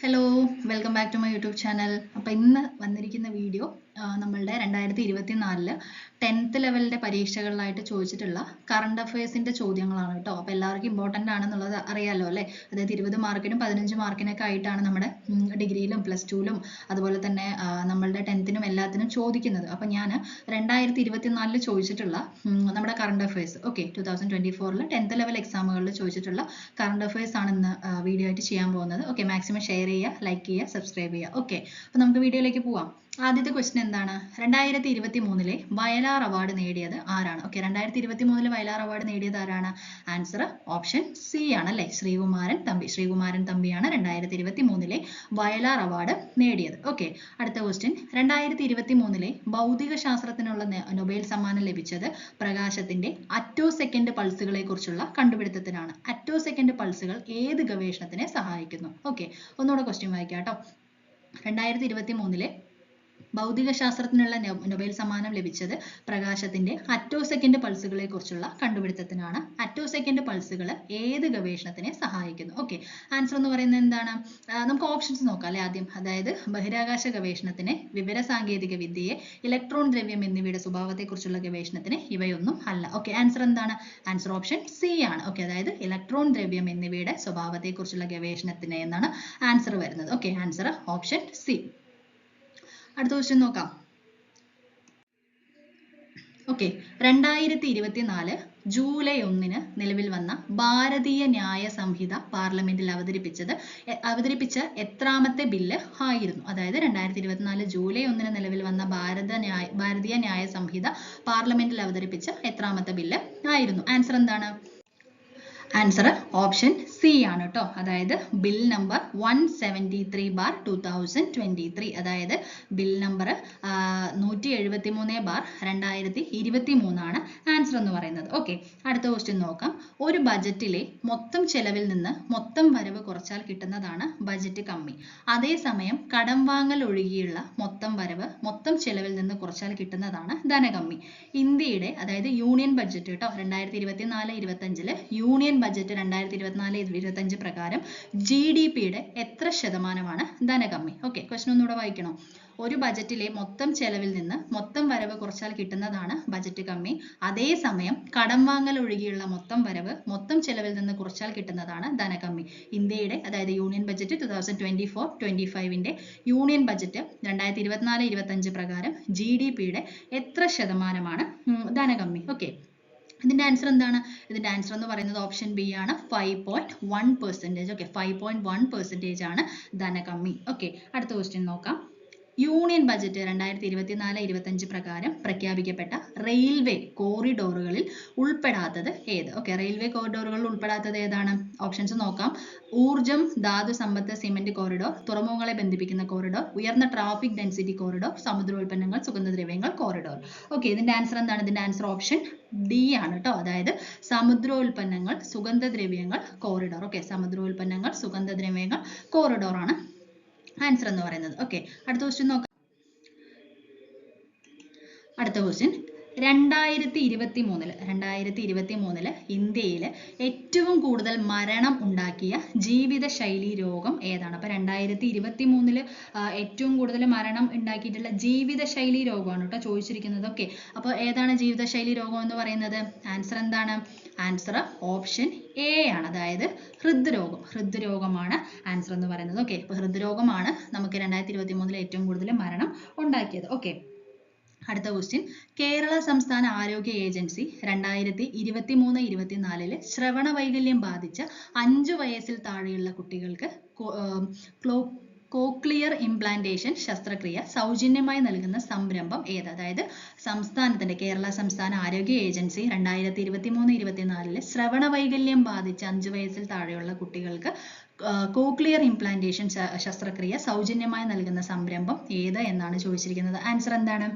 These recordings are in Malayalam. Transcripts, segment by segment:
Hello, welcome back to my YouTube channel. അപ്പോൾ ഇന്ന് വന്നിരിക്കുന്ന വീഡിയോ നമ്മളുടെ 2024 10th ലെവലിൻ്റെ പരീക്ഷകളിലായിട്ട് ചോദിച്ചിട്ടുള്ള കറണ്ട് അഫയേഴ്സിൻ്റെ ചോദ്യങ്ങളാണ് കേട്ടോ. അപ്പോൾ എല്ലാവർക്കും ഇമ്പോർട്ടൻ്റ് ആണെന്നുള്ളത് അറിയാമല്ലോ അല്ലേ. അതായത് 20 മാർക്കിനും 15 മാർക്കിനൊക്കെ ആയിട്ടാണ് നമ്മുടെ ഡിഗ്രിയിലും പ്ലസ് ടുവിലും അതുപോലെ തന്നെ നമ്മളുടെ 10th-നും എല്ലാത്തിനും ചോദിക്കുന്നത്. അപ്പോൾ ഞാൻ 2024 ചോദിച്ചിട്ടുള്ള നമ്മുടെ കറണ്ട് അഫയേഴ്സ് 2024 10th ലെവൽ എക്സാമുകളിൽ ചോദിച്ചിട്ടുള്ള കറണ്ട് അഫയേഴ്സ് ആണ് ഇന്ന് വീഡിയോ ആയിട്ട് ചെയ്യാൻ പോകുന്നത്. മാക്സിമം ഷെയർ ചെയ്യുക, ലൈക്ക് ചെയ്യുക, സബ്സ്ക്രൈബ് ചെയ്യുക. അപ്പോൾ നമുക്ക് വീഡിയോയിലേക്ക് പോവാം. ആദ്യത്തെ ക്വസ്റ്റ്യൻ എന്താണ്? 2023 വയലാർ അവാർഡ് നേടിയത് ആരാണ്? 2023 വയലാർ അവാർഡ് നേടിയത് ആരാണ്? ആൻസർ ഓപ്ഷൻ സി ആണ് അല്ലേ, ശ്രീകുമാരൻ തമ്പി. ശ്രീകുമാരൻ തമ്പിയാണ് 2023 വയലാർ അവാർഡ് നേടിയത്. അടുത്ത ക്വസ്റ്റ്യൻ, 2023 ഭൗതിക ശാസ്ത്രത്തിനുള്ള നൊബേൽ സമ്മാനം ലഭിച്ചത് പ്രകാശത്തിന്റെ അറ്റോസെക്കൻഡ് പൾസുകളെ കുറിച്ചുള്ള കണ്ടുപിടുത്തത്തിനാണ്. അറ്റോസെക്കൻഡ് പൾസുകൾ ഏത് ഗവേഷണത്തിനെ സഹായിക്കുന്നു? ഒന്നുകൂടെ ക്വസ്റ്റ്യൻ വായിക്കാം കേട്ടോ. 2023 ഭൗതിക ശാസ്ത്രത്തിനുള്ള നൊബേൽ സമ്മാനം ലഭിച്ചത് പ്രകാശത്തിന്റെ അറ്റോസെക്കൻഡ് പൾസുകളെ കുറിച്ചുള്ള കണ്ടുപിടുത്തത്തിനാണ്. അറ്റോസെക്കൻഡ് പൾസുകൾ ഏത് ഗവേഷണത്തിനെ സഹായിക്കുന്നു? ആൻസർ എന്ന് പറയുന്നത് എന്താണ്? നമുക്ക് ഓപ്ഷൻസ് നോക്കാം അല്ലെ ആദ്യം. അതായത് ബഹിരാകാശ ഗവേഷണത്തിന്, വിവര സാങ്കേതിക വിദ്യയെ, ഇലക്ട്രോൺ ദ്രവ്യം എന്നിവയുടെ സ്വഭാവത്തെ കുറിച്ചുള്ള ഗവേഷണത്തിന് ഇവയൊന്നും അല്ല. ആൻസർ എന്താണ്? ആൻസർ ഓപ്ഷൻ സി ആണ്. അതായത് ഇലക്ട്രോൺ ദ്രവ്യം എന്നിവയുടെ സ്വഭാവത്തെ കുറിച്ചുള്ള ഗവേഷണത്തിന് എന്നാണ് ആൻസർ വരുന്നത്. Answer option C. അടുത്ത ക്വസ്റ്റ്യൻ നോക്കാം. 2024 ജൂലൈ 1 നിലവിൽ വന്ന ഭാരതീയ ന്യായ സംഹിത പാർലമെന്റിൽ അവതരിപ്പിച്ച എത്രാമത്തെ ബില്ല് ആയിരുന്നു? അതായത് 2024 ജൂലൈ 1 നിലവിൽ വന്ന ഭാരതീയ ന്യായ സംഹിത പാർലമെന്റിൽ അവതരിപ്പിച്ച എത്രാമത്തെ ബില്ല് ആയിരുന്നു? ആൻസർ എന്താണ്? ആൻസർ ഓപ്ഷൻ സി ആണ് കേട്ടോ. അതായത് ബിൽ നമ്പർ 173/2023. അതായത് ബിൽ നമ്പർ 173/2023 ആണ് ആൻസർ എന്ന് പറയുന്നത്. അടുത്ത ക്വസ്റ്റ്യൻ നോക്കാം. ഒരു ബജറ്റിലെ മൊത്തം ചെലവിൽ നിന്ന് മൊത്തം വരവ് കുറച്ചാൽ കിട്ടുന്നതാണ് ബജറ്റ് കമ്മി. അതേസമയം കടം വാങ്ങൽ ഒഴികെയുള്ള മൊത്തം വരവ് മൊത്തം ചെലവിൽ നിന്ന് കുറച്ചാൽ കിട്ടുന്നതാണ് ധനകമ്മി. ഇന്ത്യയുടെ, അതായത് യൂണിയൻ ബഡ്ജറ്റ് കേട്ടോ, 2024-25 യൂണിയൻ ബഡ്ജറ്റ് 2024-25 പ്രകാരം GDP-യുടെ എത്ര ശതമാനമാണ് ധനകമ്മി? ക്വസ്റ്റ്യൻ ഒന്നുകൂടെ വായിക്കണം. ഒരു ബജറ്റിലെ മൊത്തം ചെലവിൽ നിന്ന് മൊത്തം വരവ് കുറച്ചാൽ കിട്ടുന്നതാണ് ബജറ്റ് കമ്മി. അതേസമയം കടം വാങ്ങൽ ഒഴികെയുള്ള മൊത്തം വരവ് മൊത്തം ചെലവിൽ നിന്ന് കുറച്ചാൽ കിട്ടുന്നതാണ് ധനകമ്മി. ഇന്ത്യയുടെ, അതായത് യൂണിയൻ ബജറ്റ് 2024-25 യൂണിയൻ ബജറ്റ് 2024-25 പ്രകാരം GDP-യുടെ എത്ര ശതമാനമാണ് ധനകമ്മി? ഇതിന്റെ ആൻസർ എന്താണ്? ഇതിന്റെ ആൻസർ എന്ന് പറയുന്നത് ഓപ്ഷൻ ബി ആണ്, 5.1%. 5.1% ആണ് ധനകമ്മി. അടുത്ത ക്വസ്റ്റ്യൻ നോക്കാം. യൂണിയൻ ബജറ്റ് 2024-25 പ്രകാരം പ്രഖ്യാപിക്കപ്പെട്ട റെയിൽവേ കോറിഡോറുകളിൽ ഉൾപ്പെടാത്തത് ഏത്? റെയിൽവേ കോറിഡോറുകളിൽ ഉൾപ്പെടാത്തത് ഏതാണ്? ഓപ്ഷൻസ് നോക്കാം. ഊർജം, ധാതു സമ്പത്ത്, സിമന്റ് കോറിഡോർ, തുറമുഖങ്ങളെ ബന്ധിപ്പിക്കുന്ന കോറിഡോർ, ഉയർന്ന ട്രാഫിക് ഡെൻസിറ്റി കോറിഡോർ, സമുദ്രോൽപ്പന്നങ്ങൾ, സുഗന്ധദ്രവ്യങ്ങൾ കോറിഡോർ. ഇതിന്റെ ആൻസർ എന്താണ്? ഇതിന്റെ ആൻസർ ഓപ്ഷൻ ഡി ആണ് കേട്ടോ. അതായത് സമുദ്രോൽപ്പന്നങ്ങൾ, സുഗന്ധദ്രവ്യങ്ങൾ കോറിഡോർ. സമുദ്രോൽപ്പന്നങ്ങൾ, സുഗന്ധദ്രവ്യങ്ങൾ കോറിഡോർ ആണ് ആൻസർ എന്ന് പറയുന്നത്. അടുത്ത ക്വസ്റ്റ്യൻ നോക്കാം. അടുത്ത ക്വസ്റ്റ്യൻ, 2023 ഇന്ത്യയിൽ ഏറ്റവും കൂടുതൽ മരണം ഉണ്ടാക്കിയ ജീവിതശൈലി രോഗം ഏതാണ്? അപ്പോൾ 2023 ഏറ്റവും കൂടുതൽ മരണം ഉണ്ടാക്കിയിട്ടുള്ള ജീവിതശൈലി രോഗമാണ് കേട്ടോ ചോദിച്ചിരിക്കുന്നത്. അപ്പോൾ ഏതാണ് ജീവിതശൈലി രോഗം എന്ന് പറയുന്നത്? ആൻസർ എന്താണ്? ആൻസർ ഓപ്ഷൻ എ ആണ്. അതായത് ഹൃദ്രോഗം. ഹൃദ്രോഗമാണ് ആൻസർ എന്ന് പറയുന്നത്. അപ്പോൾ ഹൃദ്രോഗമാണ് നമുക്ക് 2023 ഏറ്റവും കൂടുതൽ മരണം ഉണ്ടാക്കിയത്. അടുത്ത ക്വസ്റ്റ്യൻ, കേരള സംസ്ഥാന ആരോഗ്യ ഏജൻസി 2023-24 ശ്രവണ വൈകല്യം ബാധിച്ച 5 വയസ്സിൽ താഴെയുള്ള കുട്ടികൾക്ക് കോക്ലിയർ ഇംപ്ലാന്റേഷൻ ശസ്ത്രക്രിയ സൗജന്യമായി നൽകുന്ന സംരംഭം ഏത്? അതായത് സംസ്ഥാനത്തിന്റെ, കേരള സംസ്ഥാന ആരോഗ്യ ഏജൻസി 2023-24 ശ്രവണ വൈകല്യം ബാധിച്ച 5 വയസ്സിൽ താഴെയുള്ള കുട്ടികൾക്ക് കോക്ലിയർ ഇംപ്ലാന്റേഷൻ ശസ്ത്രക്രിയ സൗജന്യമായി നൽകുന്ന സംരംഭം ഏത് എന്നാണ് ചോദിച്ചിരിക്കുന്നത്. ആൻസർ എന്താണ്?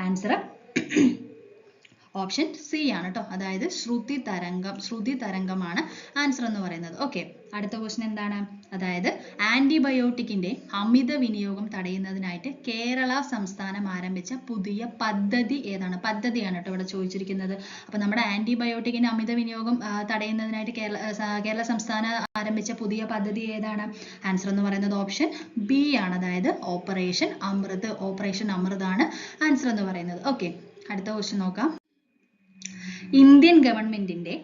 ആൻസർ ഓപ്ഷൻ സി ആണ് കേട്ടോ. അതായത് ശ്രുതി തരംഗമാണ് ആൻസർ എന്ന് പറയുന്നത്. അടുത്ത ക്വസ്റ്റ്യൻ എന്താണ്? അതായത് ആന്റിബയോട്ടിക്കിന്റെ അമിത വിനിയോഗം തടയുന്നതിനായിട്ട് കേരള സംസ്ഥാനം ആരംഭിച്ച പുതിയ പദ്ധതി ഏതാണ്? പദ്ധതിയാണ് കേട്ടോ ഇവിടെ ചോദിച്ചിരിക്കുന്നത്. അപ്പൊ നമ്മുടെ ആന്റിബയോട്ടിക്കിന്റെ അമിത വിനിയോഗം തടയുന്നതിനായിട്ട് കേരള സംസ്ഥാനം ആരംഭിച്ച പുതിയ പദ്ധതി ഏതാണ്? ആൻസർ എന്ന് പറയുന്നത് ഓപ്ഷൻ ബി ആണ്, അതായത് ഓപ്പറേഷൻ അമൃത്. ഓപ്പറേഷൻ അമൃത് ആണ് ആൻസർ എന്ന് പറയുന്നത്. ഓക്കെ, അടുത്ത ക്വസ്റ്റ്യൻ നോക്കാം. ഇന്ത്യൻ ഗവൺമെന്റിന്റെ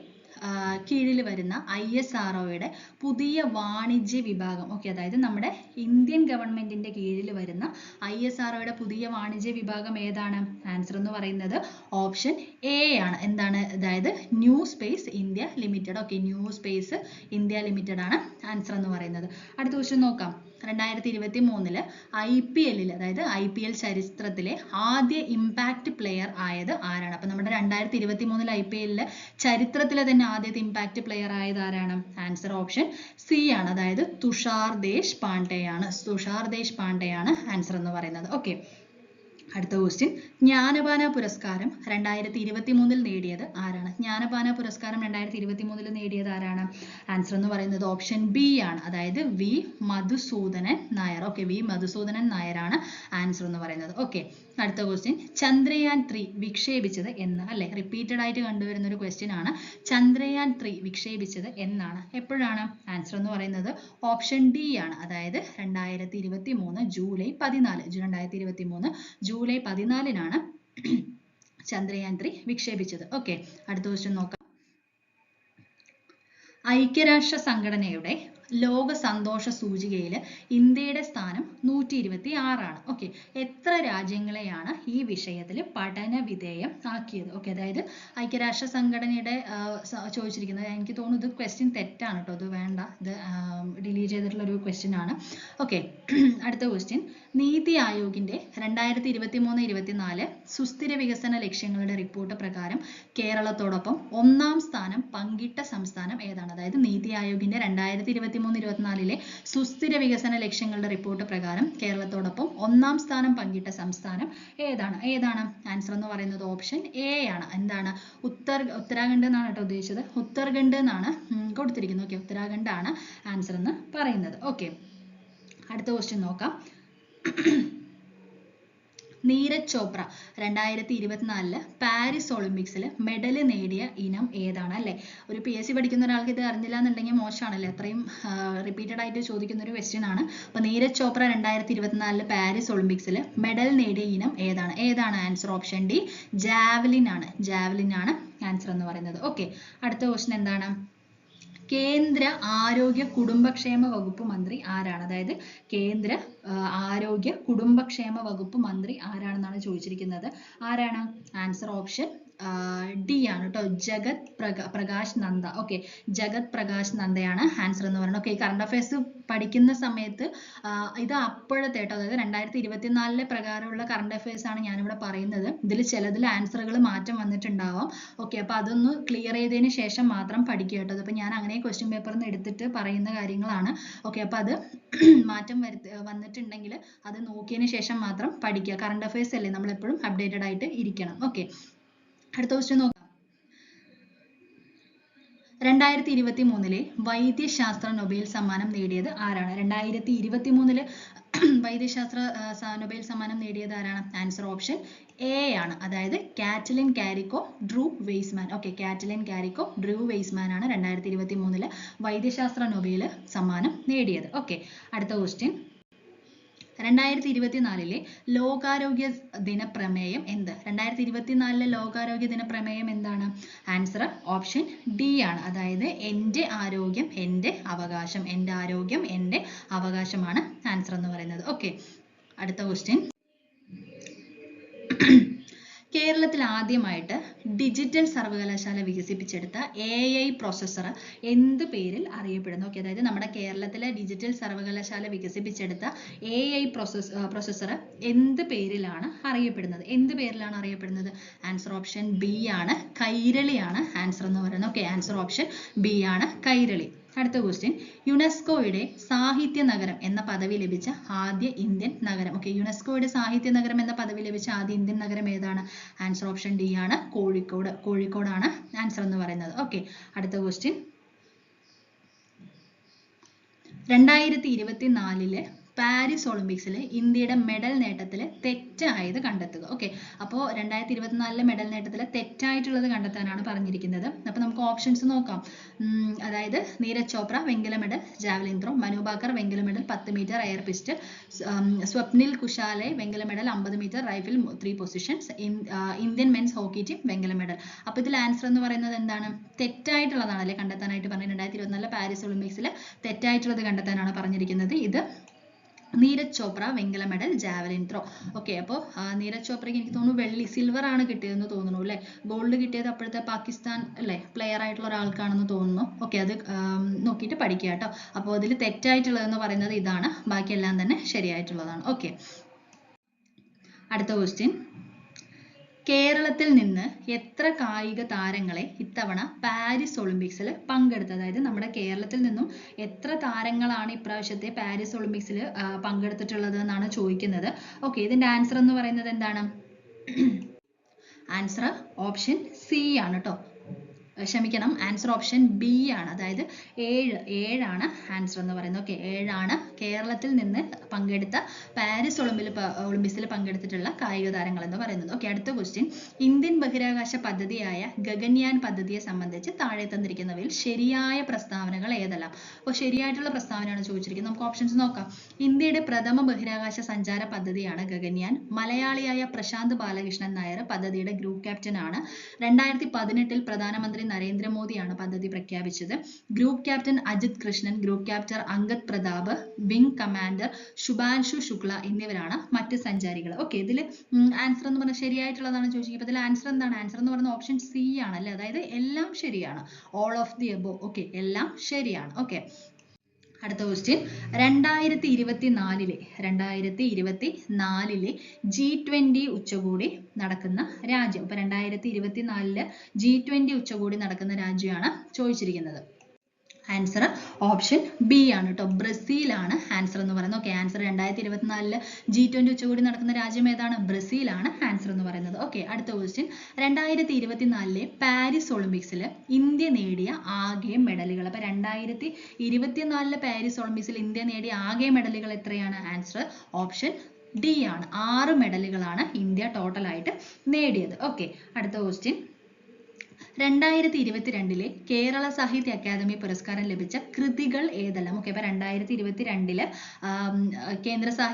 കീഴിൽ വരുന്ന ISROയുടെ പുതിയ വാണിജ്യ വിഭാഗം, ഓക്കെ, അതായത് നമ്മുടെ ഇന്ത്യൻ ഗവൺമെന്റിന്റെ കീഴിൽ വരുന്ന ISROയുടെ പുതിയ വാണിജ്യ വിഭാഗം ഏതാണ്? ആൻസർ എന്ന് പറയുന്നത് ഓപ്ഷൻ എ ആണ്. എന്താണ്? അതായത് new space India limited. Okay, new space India limited ആണ് ആൻസർ എന്ന് പറയുന്നത്. അടുത്ത ക്വസ്റ്റ്യൻ നോക്കാം. 2023 IPL അതായത് IPL ചരിത്രത്തിലെ ആദ്യ ഇമ്പാക്ട് പ്ലെയർ ആയത് ആരാണ്? അപ്പൊ നമ്മുടെ 2023 IPL ചരിത്രത്തിലെ തന്നെ ആദ്യത്തെ ഇമ്പാക്ട് പ്ലെയർ ആയത് ആരാണ്? ആൻസർ ഓപ്ഷൻ സി ആണ്, അതായത് തുഷാർ ദേശ് പാണ്ഡെ ആണ്. തുഷാർ ദേശ് പാണ്ഡെ ആണ് ആൻസർ എന്ന് പറയുന്നത്. ഓക്കെ, അടുത്ത ക്വസ്റ്റ്യൻ. ജ്ഞാനപാന പുരസ്കാരം 2023 നേടിയത് ആരാണ്? ജ്ഞാനപാന പുരസ്കാരം 2023 നേടിയത് ആരാണ്? ആൻസർ എന്ന് പറയുന്നത് ഓപ്ഷൻ ബി ആണ്, അതായത് V Madhusoodanan Nair. Okay, V Madhusoodanan നായരാണ് ആൻസർ എന്ന് പറയുന്നത്. ഓക്കെ, അടുത്ത ക്വസ്റ്റ്യൻ. ചന്ദ്രയാൻ 3 വിക്ഷേപിച്ചത് എന്ന്? അല്ലെ, റിപ്പീറ്റഡ് ആയിട്ട് കണ്ടുവരുന്ന ഒരു ക്വസ്റ്റ്യൻ ആണ്. ചന്ദ്രയാൻ 3 വിക്ഷേപിച്ചത് എന്നാണ്? എപ്പോഴാണ്? ആൻസർ എന്ന് പറയുന്നത് ഓപ്ഷൻ ഡി ആണ്, അതായത് 2023 ജൂലൈ 14. 2023 ജൂലൈ 14 ചന്ദ്രയാൻ 3 വിക്ഷേപിച്ചത്. ഓക്കെ, അടുത്ത ക്വസ്റ്റ്യൻ നോക്കാം. ഐക്യരാഷ്ട്ര സംഘടനയുടെ ലോക സന്തോഷ സൂചികയിൽ ഇന്ത്യയുടെ സ്ഥാനം 126 ആണ്. ഓക്കെ, എത്ര രാജ്യങ്ങളെയാണ് ഈ വിഷയത്തിൽ പഠന വിധേയം ആക്കിയത്? ഓക്കെ, അതായത് ഐക്യരാഷ്ട്ര സംഘടനയുടെ ചോദിച്ചിരിക്കുന്നത്, എനിക്ക് തോന്നുന്നു ഇത് ക്വസ്റ്റ്യൻ തെറ്റാണ് കേട്ടോ, ഇത് വേണ്ട, ഇത് ഡിലീറ്റ് ചെയ്തിട്ടുള്ള ഒരു ക്വസ്റ്റ്യൻ ആണ്. ഓക്കെ, അടുത്ത ക്വസ്റ്റ്യൻ. നീതി ആയോഗിന്റെ 2023-24 സുസ്ഥിര വികസന ലക്ഷ്യങ്ങളുടെ റിപ്പോർട്ട് പ്രകാരം കേരളത്തോടൊപ്പം 1ാം സ്ഥാനം പങ്കിട്ട സംസ്ഥാനം ഏതാണ്? അതായത് നീതി ആയോഗിന്റെ 2023-24 സുസ്ഥിര വികസന ലക്ഷ്യങ്ങളുടെ റിപ്പോർട്ട് പ്രകാരം കേരളത്തോടൊപ്പം 1ാം സ്ഥാനം പങ്കിട്ട സംസ്ഥാനം ഏതാണ്? ആൻസർ എന്ന് പറയുന്നത് ഓപ്ഷൻ എ ആണ്. എന്താണ്? ഉത്തരാഖണ്ഡ് എന്നാണ് കേട്ടോ ഉദ്ദേശിച്ചത്. ഉത്തരാഖണ്ഡ് എന്നാണ് കൊടുത്തിരിക്കുന്നത്. ഓക്കെ, ഉത്തരാഖണ്ഡ് ആണ് ആൻസർ എന്ന് പറയുന്നത്. ഓക്കെ, അടുത്ത ക്വസ്റ്റ്യൻ നോക്കാം. നീരജ് ചോപ്ര 2024 പാരീസ് ഒളിമ്പിക്സിൽ മെഡൽ നേടിയ ഇനം ഏതാണ്? അല്ലെ, ഒരു PSC പഠിക്കുന്ന ഒരാൾക്ക് ഇത് അറിഞ്ഞില്ല എന്നുണ്ടെങ്കിൽ മോശമാണല്ലേ, അത്രയും റിപ്പീറ്റഡ് ആയിട്ട് ചോദിക്കുന്ന ഒരു ക്വസ്റ്റ്യൻ ആണ്. അപ്പൊ നീരജ് ചോപ്ര 2024 പാരീസ് ഒളിമ്പിക്സിൽ മെഡൽ നേടിയ ഇനം ഏതാണ്? ആൻസർ ഓപ്ഷൻ ഡി ജാവലിൻ ആണ്. ജാവലിൻ ആണ് ആൻസർ എന്ന് പറയുന്നത്. ഓക്കെ, അടുത്ത ക്വസ്റ്റ്യൻ എന്താണ്? കേന്ദ്ര ആരോഗ്യ കുടുംബക്ഷേമ വകുപ്പ് മന്ത്രി ആരാണ്? അതായത് കേന്ദ്ര ആരോഗ്യ കുടുംബക്ഷേമ വകുപ്പ് മന്ത്രി ആരാണെന്നാണ് ചോദിച്ചിരിക്കുന്നത്. ആരാണ്? ആൻസർ ഓപ്ഷൻ ഡി ആണ് കേട്ടോ, ജഗത് പ്രകാശ് നന്ദ. ഓക്കെ, ജഗത് പ്രകാശ് നന്ദയാണ് ആൻസർ എന്ന് പറയുന്നത്. ഓക്കെ, കറണ്ട് അഫയേഴ്സ് പഠിക്കുന്ന സമയത്ത് ഇത് അപ്പോഴത്തെ കേട്ടോ, അതായത് 2024 പ്രകാരമുള്ള കറണ്ട് അഫയേഴ്സ് ആണ് ഞാനിവിടെ പറയുന്നത്. ഇതിൽ ചിലതിൽ ആൻസറുകൾ മാറ്റം വന്നിട്ടുണ്ടാവാം. ഓക്കെ, അപ്പൊ അതൊന്ന് ക്ലിയർ ചെയ്തതിന് ശേഷം മാത്രം പഠിക്കുക കേട്ടോ. അപ്പൊ ഞാൻ അങ്ങനെ ക്വസ്റ്റ്യൻ പേപ്പറിൽ നിന്ന് എടുത്തിട്ട് പറയുന്ന കാര്യങ്ങളാണ്. ഓക്കെ, അപ്പൊ അത് മാറ്റം വന്നിട്ടുണ്ടെങ്കിൽ അത് നോക്കിയതിന് ശേഷം മാത്രം പഠിക്കുക. കറണ്ട് അഫയേഴ്സ് അല്ലേ, നമ്മൾ എപ്പോഴും അപ്ഡേറ്റഡ് ആയിട്ട് ഇരിക്കണം. ഓക്കെ, അടുത്ത ക്വസ്റ്റ്യൻ നോക്കാം. 2023 വൈദ്യശാസ്ത്ര നൊബേൽ സമ്മാനം നേടിയത് ആരാണ്? 2023 വൈദ്യശാസ്ത്ര നൊബേൽ സമ്മാനം നേടിയത് ആരാണ്? ആൻസർ ഓപ്ഷൻ എ ആണ്, അതായത് Katalin കാരിക്കോ Drew Weisman. Okay, Katalin കാരിക്കോ Drew Weisman ആണ് 2023 വൈദ്യശാസ്ത്ര നൊബേൽ സമ്മാനം നേടിയത്. ഓക്കെ, അടുത്ത ക്വസ്റ്റ്യൻ. 2024 ലോകാരോഗ്യ ദിന പ്രമേയം എന്ത്? 2024 ലോകാരോഗ്യ ദിന പ്രമേയം എന്താണ്? ആൻസർ ഓപ്ഷൻ ഡി ആണ്, അതായത് എൻ്റെ ആരോഗ്യം എൻ്റെ അവകാശം. എൻ്റെ ആരോഗ്യം എൻ്റെ അവകാശമാണ് ആൻസർ എന്ന് പറയുന്നത്. ഓക്കെ, അടുത്ത ക്വസ്റ്റ്യൻ. കേരളത്തിൽ ആദ്യമായിട്ട് ഡിജിറ്റൽ സർവകലാശാല വികസിപ്പിച്ചെടുത്ത AI പ്രോസസ്സർ എന്ത് പേരിൽ അറിയപ്പെടുന്നു? ഓക്കെ, അതായത് നമ്മുടെ കേരളത്തിലെ ഡിജിറ്റൽ സർവകലാശാല വികസിപ്പിച്ചെടുത്ത AI പ്രോസസ്സർ എന്ത് പേരിലാണ് അറിയപ്പെടുന്നത്? എന്ത് പേരിലാണ് അറിയപ്പെടുന്നത്? ആൻസർ ഓപ്ഷൻ ബി ആണ്, കൈരളിയാണ് ആൻസർ എന്ന് പറയുന്നത്. ഓക്കെ, ആൻസർ ഓപ്ഷൻ ബി ആണ്, കൈരളി. അടുത്ത ക്വസ്റ്റ്യൻ. യുനെസ്കോയുടെ സാഹിത്യ നഗരം എന്ന പദവി ലഭിച്ച ആദ്യ ഇന്ത്യൻ നഗരം? ഓക്കെ, യുനെസ്കോയുടെ സാഹിത്യ നഗരം എന്ന പദവി ലഭിച്ച ആദ്യ ഇന്ത്യൻ നഗരം ഏതാണ്? ആൻസർ ഓപ്ഷൻ ഡി ആണ്, കോഴിക്കോട്. കോഴിക്കോടാണ് ആൻസർ എന്ന് പറയുന്നത്. ഓക്കെ, അടുത്ത ക്വസ്റ്റ്യൻ. 2024 പാരീസ് ഒളിമ്പിക്സിൽ ഇന്ത്യയുടെ മെഡൽ നേട്ടത്തിൽ തെറ്റായത് കണ്ടെത്തുക. ഓക്കെ, അപ്പോൾ 2024 മെഡൽ നേട്ടത്തിൽ തെറ്റായിട്ടുള്ളത് കണ്ടെത്താനാണ് പറഞ്ഞിരിക്കുന്നത്. അപ്പോൾ നമുക്ക് ഓപ്ഷൻസ് നോക്കാം. അതായത് നീരജ് ചോപ്ര വെങ്കല medal javelin throw, Manu Bhaker വെങ്കല medal 10 metre air pistol, Swapnil Kusale വെങ്കല medal 50 metre rifle 3 positions, Indian men's hockey team വെങ്കല മെഡൽ. അപ്പോൾ ഇതിൽ ആൻസർ എന്ന് പറയുന്നത് എന്താണ്? തെറ്റായിട്ടുള്ളതാണ് അല്ലെ കണ്ടെത്താനായിട്ട് പറഞ്ഞത്. 2024 പാരീസ് ഒളിമ്പിക്സിൽ തെറ്റായിട്ടുള്ളത് കണ്ടെത്താനാണ് പറഞ്ഞിരിക്കുന്നത്. ഇത് നീരജ് ചോപ്ര വെങ്കല മെഡൽ ജാവലിൻ ത്രോ. ഓക്കെ, അപ്പോൾ നീരജ് ചോപ്രയ്ക്ക് എനിക്ക് തോന്നുന്നു സിൽവർ ആണ് കിട്ടിയതെന്ന് തോന്നുന്നു അല്ലേ. ഗോൾഡ് കിട്ടിയത് അപ്പോഴത്തെ പാകിസ്ഥാൻ അല്ലേ പ്ലെയർ ആയിട്ടുള്ള ഒരാൾക്കാണെന്ന് തോന്നുന്നു. ഓക്കെ, അത് നോക്കിയിട്ട് പഠിക്കുക കേട്ടോ. അപ്പോൾ അതിൽ തെറ്റായിട്ടുള്ളതെന്ന് പറയുന്നത് ഇതാണ്, ബാക്കിയെല്ലാം തന്നെ ശരിയായിട്ടുള്ളതാണ്. ഓക്കെ, അടുത്ത ക്വസ്റ്റ്യൻ. കേരളത്തിൽ നിന്ന് എത്ര കായിക താരങ്ങളെ ഇത്തവണ പാരീസ് ഒളിമ്പിക്സിൽ പങ്കെടുത്തത്? അതായത് നമ്മുടെ കേരളത്തിൽ നിന്നും എത്ര താരങ്ങളാണ് ഇപ്രാവശ്യത്തെ പാരീസ് ഒളിമ്പിക്സിൽ പങ്കെടുത്തിട്ടുള്ളത് എന്നാണ് ചോദിക്കുന്നത്. ഓക്കെ, ഇതിന്റെ ആൻസർ എന്ന് പറയുന്നത് എന്താണ്? ആൻസർ ഓപ്ഷൻ സി ആണ് കേട്ടോ. ക്ഷമിക്കണം, ആൻസർ ഓപ്ഷൻ ബി ആണ്. അതായത് 7 ആണ് ആൻസർ എന്ന് പറയുന്നത്. ഓക്കെ, 7 ആണ് കേരളത്തിൽ നിന്ന് പങ്കെടുത്ത പാരീസ് ഒളിമ്പിക്സിൽ പങ്കെടുത്തിട്ടുള്ള കായിക താരങ്ങൾ എന്ന് പറയുന്നത്. ഓക്കെ, അടുത്ത ക്വസ്റ്റ്യൻ. ഇന്ത്യൻ ബഹിരാകാശ പദ്ധതിയായ ഗഗൻയാൻ പദ്ധതിയെ സംബന്ധിച്ച് താഴെ തന്നിരിക്കുന്നവയിൽ ശരിയായ പ്രസ്താവനകൾ ഏതെല്ലാം? അപ്പോൾ ശരിയായിട്ടുള്ള പ്രസ്താവനയാണ് ചോദിച്ചിരിക്കുന്നത്. നമുക്ക് ഓപ്ഷൻസ് നോക്കാം. ഇന്ത്യയുടെ പ്രഥമ ബഹിരാകാശ സഞ്ചാര പദ്ധതിയാണ് ഗഗൻയാൻ. മലയാളിയായ പ്രശാന്ത് ബാലകൃഷ്ണൻ നായർ പദ്ധതിയുടെ ഗ്രൂപ്പ് ക്യാപ്റ്റൻ ആണ്. 2018 പ്രധാനമന്ത്രി നരേന്ദ്രമോദിയാണ് പദ്ധതി പ്രഖ്യാപിച്ചത്. Group captain Ajith Krishnan, group captain Angad Pratap, wing commander Shubhanshu Shukla എന്നിവരാണ് മറ്റ് സഞ്ചാരികൾ. ഓക്കെ, ഇതിൽ ആൻസർ എന്ന് പറഞ്ഞാൽ ശരിയായിട്ടുള്ളതാണ് ചോദിച്ചിരിക്കുന്നത്. ഇതിൽ ആൻസർ എന്താണ്? ആൻസർ എന്ന് പറയുന്നത് ഓപ്ഷൻ സി ആണ് അല്ലേ. അതായത് എല്ലാം ശരിയാണ്, all of the above. Okay, എല്ലാം ശരിയാണ്. ഓക്കെ, അടുത്ത ക്വസ്റ്റ്യൻ. 2024 G20 ഉച്ചകോടി നടക്കുന്ന രാജ്യം. അപ്പൊ 2024 G20 ഉച്ചകോടി നടക്കുന്ന രാജ്യമാണ് ചോദിച്ചിരിക്കുന്നത്. ആൻസർ ഓപ്ഷൻ ബി ആണ് കേട്ടോ, ബ്രസീലാണ് ആൻസർ എന്ന് പറയുന്നത്. ഓക്കെ, ആൻസർ 2024 G20 ഉച്ചകോടി നടക്കുന്ന രാജ്യം ഏതാണ്? ബ്രസീലാണ് ആൻസർ എന്ന് പറയുന്നത്. ഓക്കെ, അടുത്ത ക്വസ്റ്റ്യൻ. 2024 പാരീസ് ഒളിമ്പിക്സിൽ ഇന്ത്യ നേടിയ ആകെ മെഡലുകൾ. അപ്പൊ 2024 പാരീസ് ഒളിമ്പിക്സിൽ ഇന്ത്യ നേടിയ ആകെ മെഡലുകൾ എത്രയാണ്? ആൻസർ ഓപ്ഷൻ ഡി ആണ്. 6 മെഡലുകളാണ് ഇന്ത്യ ടോട്ടൽ ആയിട്ട് നേടിയത്. ഓക്കെ, അടുത്ത ക്വസ്റ്റ്യൻ. 2022 കേരള സാഹിത്യ അക്കാദമി പുരസ്കാരം ലഭിച്ച കൃതികൾ ഏതെല്ലാം? ഓക്കെ, അപ്പൊ 2022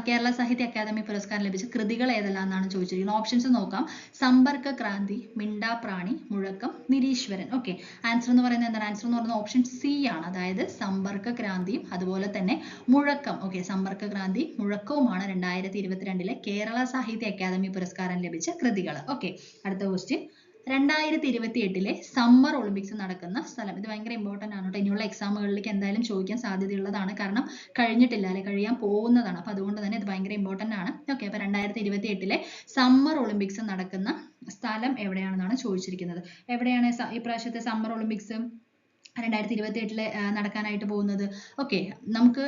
കേരള സാഹിത്യ അക്കാദമി പുരസ്കാരം ലഭിച്ച കൃതികൾ ഏതെല്ലാം എന്നാണ് ചോദിച്ചിരിക്കുന്നത്. ഓപ്ഷൻസ് നോക്കാം. സമ്പർക്ക ക്രാന്തി, മിണ്ടാപ്രാണി, മുഴക്കം, നിരീശ്വരൻ. ഓക്കെ, ആൻസർ എന്ന് പറയുന്നത് എന്താണ്? ആൻസർ എന്ന് പറയുന്നത് ഓപ്ഷൻ സി ആണ്. അതായത് സമ്പർക്ക ക്രാന്തിയും അതുപോലെ തന്നെ മുഴക്കം. ഓക്കെ, സമ്പർക്ക ക്രാന്തി മുഴക്കവുമാണ് 2022 കേരള സാഹിത്യ അക്കാദമി പുരസ്കാരം ലഭിച്ച കൃതികൾ. ഓക്കെ, അടുത്ത ക്വസ്റ്റ്യൻ. 2028 സമ്മർ ഒളിമ്പിക്സ് നടക്കുന്ന സ്ഥലം. ഇത് ഭയങ്കര ഇമ്പോർട്ടന്റ് ആണ് കേട്ടോ. ഇനിയുള്ള എക്സാമുകളിലേക്ക് എന്തായാലും ചോദിക്കാൻ സാധ്യതയുള്ളതാണ്. കാരണം കഴിഞ്ഞിട്ടില്ല അല്ലെ, കഴിയാൻ പോകുന്നതാണ്. അപ്പൊ അതുകൊണ്ട് തന്നെ ഇത് ഭയങ്കര ഇമ്പോർട്ടന്റ് ആണ്. ഓക്കെ, അപ്പൊ 2028 സമ്മർ ഒളിമ്പിക്സ് നടക്കുന്ന സ്ഥലം എവിടെയാണെന്നാണ് ചോദിച്ചിരിക്കുന്നത്. എവിടെയാണ് ഇപ്രാവശ്യത്തെ സമ്മർ ഒളിമ്പിക്സ് 2028 നടക്കാനായിട്ട് പോകുന്നത്? ഓക്കെ, നമുക്ക്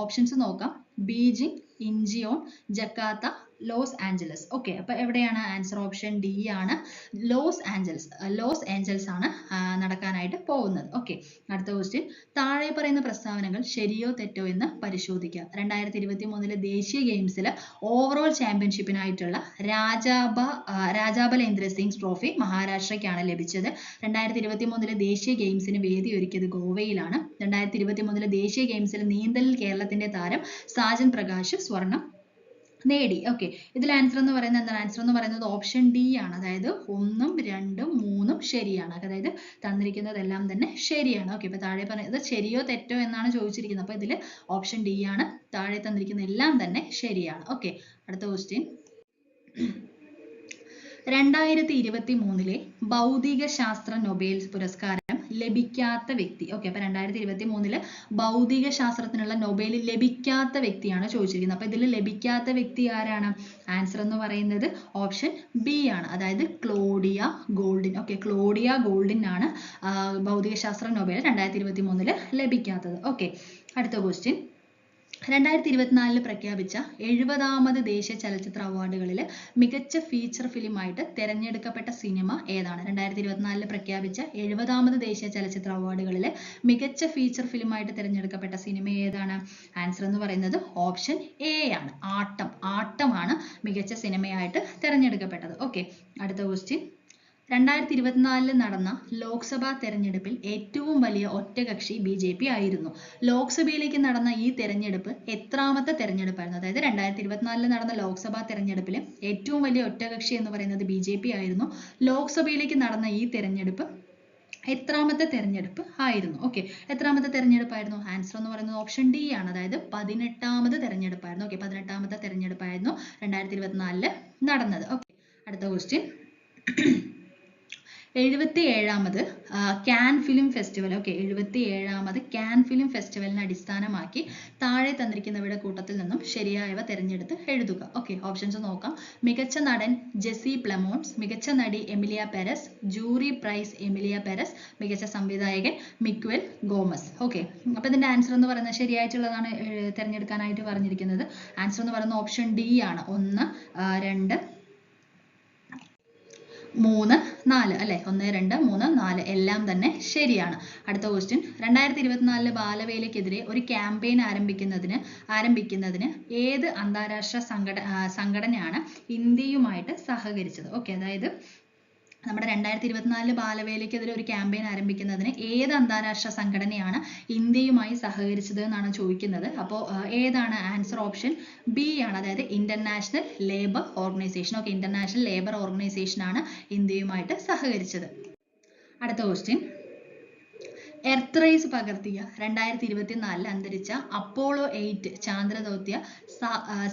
ഓപ്ഷൻസ് നോക്കാം. Beijing, Incheon, Jakarta, Los Angeles. Okay, അപ്പൊ എവിടെയാണ്? ആൻസർ ഓപ്ഷൻ ഡി ആണ്, ലോസ് ആഞ്ചൽസ് ആണ് നടക്കാനായിട്ട് പോകുന്നത്. ഓക്കെ, അടുത്ത ക്വസ്റ്റ്യൻ. താഴെ പറയുന്ന പ്രസ്താവനകൾ ശരിയോ തെറ്റോ എന്ന് പരിശോധിക്കുക. 2023 ദേശീയ ഗെയിംസിൽ ഓവറോൾ ചാമ്പ്യൻഷിപ്പിനായിട്ടുള്ള രാജാബലേന്ദ്ര സിംഗ് ട്രോഫി മഹാരാഷ്ട്രയ്ക്കാണ് ലഭിച്ചത്. 2023 ദേശീയ ഗെയിംസിന് വേദിയൊരുക്കിയത് ഗോവയിലാണ്. 2023 ദേശീയ ഗെയിംസിൽ നീന്തലിൽ കേരളത്തിന്റെ താരം സാജൻ പ്രകാശ് സ്വർണം നേടി. ഓക്കെ, ഇതിൽ ആൻസർ എന്ന് പറയുന്നത് എന്താണ്? ആൻസർ എന്ന് പറയുന്നത് ഓപ്ഷൻ ഡി ആണ്. അതായത് 1, 2, 3 ശരിയാണ്. അതായത് തന്നിരിക്കുന്നതെല്ലാം തന്നെ ശരിയാണ്. ഓക്കെ, ഇപ്പൊ താഴെ പറയുന്നത് ശരിയോ തെറ്റോ എന്നാണ് ചോദിച്ചിരിക്കുന്നത്. അപ്പൊ ഇതിൽ ഓപ്ഷൻ ഡി ആണ്. താഴെ തന്നിരിക്കുന്ന എല്ലാം തന്നെ ശരിയാണ്. ഓക്കെ, അടുത്ത ക്വസ്റ്റ്യൻ. 2023 ഭൗതിക ശാസ്ത്ര നൊബേൽ പുരസ്കാരം ലഭിക്കാത്ത വ്യക്തി. ഓക്കെ, അപ്പൊ 2023 ഭൗതിക ശാസ്ത്രത്തിനുള്ള നൊബേൽ ലഭിക്കാത്ത വ്യക്തിയാണ് ചോദിച്ചിരിക്കുന്നത്. അപ്പൊ ഇതിൽ ലഭിക്കാത്ത വ്യക്തി ആരാണ്? ആൻസർ എന്ന് പറയുന്നത് ഓപ്ഷൻ ബി ആണ്. അതായത് Claudia Goldin. Okay, Claudia Goldin ആണ് ഭൗതിക ശാസ്ത്ര നൊബേൽ 2023 ലഭിക്കാത്തത്. ഓക്കെ, അടുത്ത ക്വസ്റ്റ്യൻ. 2024 പ്രഖ്യാപിച്ച 70ാമത് ദേശീയ ചലച്ചിത്ര അവാർഡുകളിൽ മികച്ച ഫീച്ചർ ഫിലിമായിട്ട് തിരഞ്ഞെടുക്കപ്പെട്ട സിനിമ ഏതാണ്? 2024 പ്രഖ്യാപിച്ച 70ാമത് ദേശീയ ചലച്ചിത്ര അവാർഡുകളിൽ മികച്ച ഫീച്ചർ ഫിലിമായിട്ട് തിരഞ്ഞെടുക്കപ്പെട്ട സിനിമ ഏതാണ്? ആൻസർ എന്ന് പറയുന്നത് ഓപ്ഷൻ എ ആണ്. ആട്ടമാണ് മികച്ച സിനിമയായിട്ട് തിരഞ്ഞെടുക്കപ്പെട്ടത്. ഓക്കെ, അടുത്ത ക്വസ്റ്റ്യൻ. 2024 നടന്ന ലോക്സഭാ തെരഞ്ഞെടുപ്പിൽ ഏറ്റവും വലിയ ഒറ്റകക്ഷി BJP ആയിരുന്നു. ലോക്സഭയിലേക്ക് നടന്ന ഈ തെരഞ്ഞെടുപ്പ് എത്രാമത്തെ തെരഞ്ഞെടുപ്പായിരുന്നു? അതായത് 2024 നടന്ന ലോക്സഭാ തെരഞ്ഞെടുപ്പിൽ ഏറ്റവും വലിയ ഒറ്റകക്ഷി എന്ന് പറയുന്നത് BJP ആയിരുന്നു. ലോക്സഭയിലേക്ക് നടന്ന ഈ തെരഞ്ഞെടുപ്പ് എത്രാമത്തെ തെരഞ്ഞെടുപ്പ് ആയിരുന്നു? ഓക്കെ, എത്രാമത്തെ തെരഞ്ഞെടുപ്പായിരുന്നു? ആൻസർ എന്ന് പറയുന്നത് ഓപ്ഷൻ ഡി ആണ്. അതായത് 18ാമത് തെരഞ്ഞെടുപ്പായിരുന്നു. ഓക്കെ, 18ാമത്തെ തെരഞ്ഞെടുപ്പായിരുന്നു 2024 നടന്നത്. ഓക്കെ, അടുത്ത ക്വസ്റ്റ്യൻ. 77ാമത് കാൻ ഫിലിം ഫെസ്റ്റിവൽ. ഓക്കെ, 77ാമത് കാൻ ഫിലിം ഫെസ്റ്റിവലിനെ അടിസ്ഥാനമാക്കി താഴെ തന്നിരിക്കുന്നവയുടെ കൂട്ടത്തിൽ നിന്നും ശരിയായവ തിരഞ്ഞെടുത്ത് എഴുതുക. ഓക്കെ, ഓപ്ഷൻസ് നോക്കാം. മികച്ച നടൻ ജെസി പ്ലമോൺസ്, മികച്ച നടി Emilia Perez, jury price Emilia Perez, മികച്ച സംവിധായകൻ മിക്വൽ ഗോമസ്. ഓക്കെ, അപ്പോൾ ഇതിന്റെ ആൻസർ എന്ന് പറയുന്നത് ശരിയായിട്ടുള്ളതാണ് തിരഞ്ഞെടുക്കാനായിട്ട് പറഞ്ഞിരിക്കുന്നത്. ആൻസർ എന്ന് പറയുന്നത് ഓപ്ഷൻ ഡി ആണ്. 1, 2, 3, 4 അല്ലെ? 1, 2, 3, 4 എല്ലാം തന്നെ ശരിയാണ്. അടുത്ത ക്വസ്റ്റ്യൻ. 2024 ബാലവേലയ്ക്കെതിരെ ഒരു ക്യാമ്പയിൻ ആരംഭിക്കുന്നതിന് ഏത് അന്താരാഷ്ട്ര സംഘടനയാണ് ഇന്ത്യയുമായിട്ട് സഹകരിച്ചത്? ഓക്കെ, അതായത് നമ്മുടെ 2024 ബാലവേലയ്ക്കെതിരെ ഒരു ക്യാമ്പയിൻ ആരംഭിക്കുന്നതിന് ഏത് അന്താരാഷ്ട്ര സംഘടനയാണ് ഇന്ത്യയുമായി സഹകരിച്ചത് എന്നാണ് ചോദിക്കുന്നത്. അപ്പോൾ ഏതാണ് ആൻസർ? ഓപ്ഷൻ ബി ആണ്. അതായത് international labour organisation. Okay, international labour organisation ആണ് ഇന്ത്യയുമായിട്ട് സഹകരിച്ചത്. അടുത്ത ക്വസ്റ്റ്യൻ. എർത്ത് റൈസ് പകർത്തിയ 2024 അന്തരിച്ച അപ്പോളോ 8 ചാന്ദ്രദൗത്യ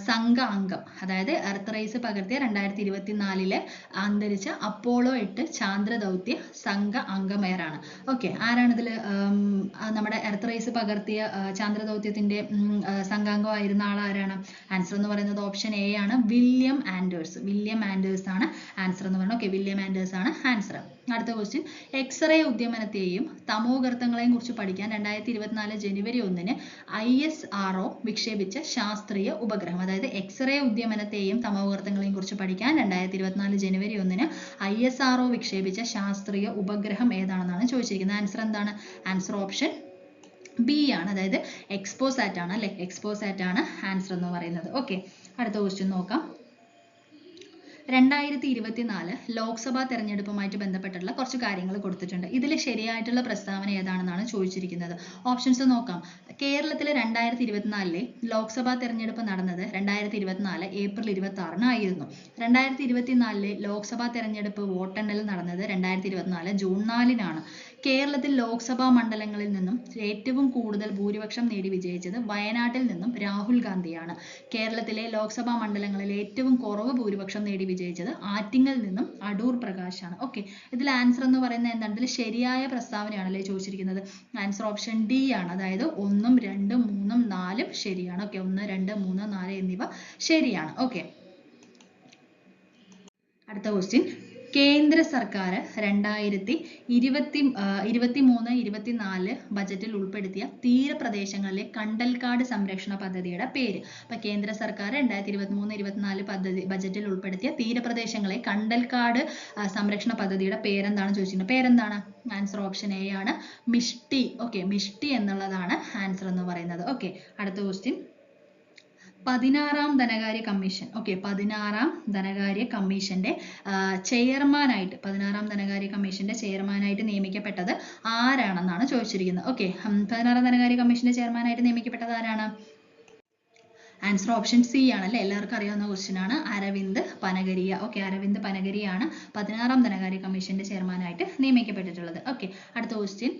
സംഘ അംഗം. അതായത് എർത്ത് റൈസ് പകർത്തിയ 2024 അന്തരിച്ച അപ്പോളോ 8 ചാന്ദ്രദൗത്യ സംഘ അംഗമേരാണ്. ഓക്കെ, ആരാണിതിൽ നമ്മുടെ എർത്ത് റൈസ് പകർത്തിയ ചാന്ദ്രദൗത്യത്തിന്റെ സംഘാംഗമായിരുന്ന ആൾ ആരാണ്? ആൻസർ എന്ന് പറയുന്നത് ഓപ്ഷൻ എ ആണ്. വില്യം ആൻഡേഴ്സ് ആണ് ആൻസർ എന്ന് പറയുന്നത്. ഓക്കെ, വില്യം ആൻഡേഴ്സ് ആണ് ആൻസർ. അടുത്ത ക്വസ്റ്റ്യൻ. എക്സ്റേ ഉദ്യമനത്തെയും തമോഗർത്തങ്ങളെയും കുറിച്ച് പഠിക്കാൻ 2024 ജനുവരി 1 ISRO വിക്ഷേപിച്ച ശാസ്ത്രീയ ഉപഗ്രഹം. അതായത് എക്സ്റേ ഉദ്യമനത്തെയും തമോഗർത്തങ്ങളെയും കുറിച്ച് പഠിക്കാൻ 2024 ജനുവരി 1 ISRO വിക്ഷേപിച്ച ശാസ്ത്രീയ ഉപഗ്രഹം ഏതാണെന്നാണ് ചോദിച്ചിരിക്കുന്നത്. ആൻസർ എന്താണ്? ആൻസർ ഓപ്ഷൻ ബി ആണ്. അതായത് എക്സ്പോസാറ്റ് ആണ് അല്ലെ? എക്സ്പോസാറ്റ് ആണ് ആൻസർ എന്ന് പറയുന്നത്. ഓക്കെ, അടുത്ത ക്വസ്റ്റ്യൻ നോക്കാം. 2024 ലോക്സഭാ തെരഞ്ഞെടുപ്പുമായിട്ട് ബന്ധപ്പെട്ടുള്ള കുറച്ച് കാര്യങ്ങൾ കൊടുത്തിട്ടുണ്ട്. ഇതിൽ ശരിയായിട്ടുള്ള പ്രസ്താവന ഏതാണെന്നാണ് ചോദിച്ചിരിക്കുന്നത്. ഓപ്ഷൻസ് നോക്കാം. കേരളത്തിൽ 2024 ലോക്സഭാ തെരഞ്ഞെടുപ്പ് നടന്നത് 2024 ഏപ്രിൽ 26 ആയിരുന്നു. 2024 ലോക്സഭാ തെരഞ്ഞെടുപ്പ് വോട്ടെണ്ണൽ നടന്നത് 2024 ജൂൺ 4 കേരളത്തിൽ ലോക്സഭാ മണ്ഡലങ്ങളിൽ നിന്നും ഏറ്റവും കൂടുതൽ ഭൂരിപക്ഷം നേടി വിജയിച്ചത് വയനാട്ടിൽ നിന്നും രാഹുൽ ഗാന്ധിയാണ്. കേരളത്തിലെ ലോക്സഭാ മണ്ഡലങ്ങളിൽ ഏറ്റവും കുറവ് ഭൂരിപക്ഷം നേടി വിജയിച്ചത് ആറ്റിങ്ങൽ നിന്നും അടൂർ പ്രകാശാണ്. ഓക്കെ, ഇതിൽ ആൻസർ എന്ന് പറയുന്നത് എന്താണ്? ഇതിൽ ശരിയായ പ്രസ്താവനയാണല്ലേ ചോദിച്ചിരിക്കുന്നത്. ആൻസർ ഓപ്ഷൻ ഡി ആണ്. അതായത് 1, 2, 3, 4 ശരിയാണ്. ഓക്കെ, 1, 2, 3, 4 എന്നിവ ശരിയാണ്. ഓക്കെ, അടുത്ത ക്വസ്റ്റ്യൻ. കേന്ദ്ര സർക്കാർ 2023-24 ബജറ്റിൽ ഉൾപ്പെടുത്തിയ തീരപ്രദേശങ്ങളിലെ കണ്ടൽക്കാട് സംരക്ഷണ പദ്ധതിയുടെ പേര്. അപ്പൊ കേന്ദ്ര സർക്കാർ 2023-24 ബജറ്റിൽ ഉൾപ്പെടുത്തിയ തീരപ്രദേശങ്ങളെ കണ്ടൽക്കാട് സംരക്ഷണ പദ്ധതിയുടെ പേരെന്താണ് ചോദിച്ചിട്ടുണ്ട്? പേരെന്താണ്? ആൻസർ ഓപ്ഷൻ എ ആണ്. മിഷ്ടി. ഓക്കെ, മിഷ്ടി എന്നുള്ളതാണ് ആൻസർ എന്ന് പറയുന്നത്. ഓക്കെ, അടുത്ത ക്വസ്റ്റ്യൻ. 16ാം ധനകാര്യ കമ്മീഷൻ. ഓക്കെ, 16ാം ധനകാര്യ കമ്മീഷന്റെ ചെയർമാനായിട്ട് 16ാം ധനകാര്യ കമ്മീഷന്റെ ചെയർമാനായിട്ട് നിയമിക്കപ്പെട്ടത് ആരാണെന്നാണ് ചോദിച്ചിരിക്കുന്നത്. ഓക്കെ, 16ാം ധനകാര്യ കമ്മീഷന്റെ ചെയർമാനായിട്ട് നിയമിക്കപ്പെട്ടത് ആരാണ്? ആൻസർ ഓപ്ഷൻ സി ആണല്ലേ? എല്ലാവർക്കും അറിയാവുന്ന ക്വസ്റ്റ്യൻ ആണ്. അരവിന്ദ് പനഗരിയ. ഓക്കെ, അരവിന്ദ് പനഗരിയാണ് 16ാം ധനകാര്യ കമ്മീഷന്റെ ചെയർമാനായിട്ട് നിയമിക്കപ്പെട്ടിട്ടുള്ളത്. ഓക്കെ, അടുത്ത ക്വസ്റ്റ്യൻ.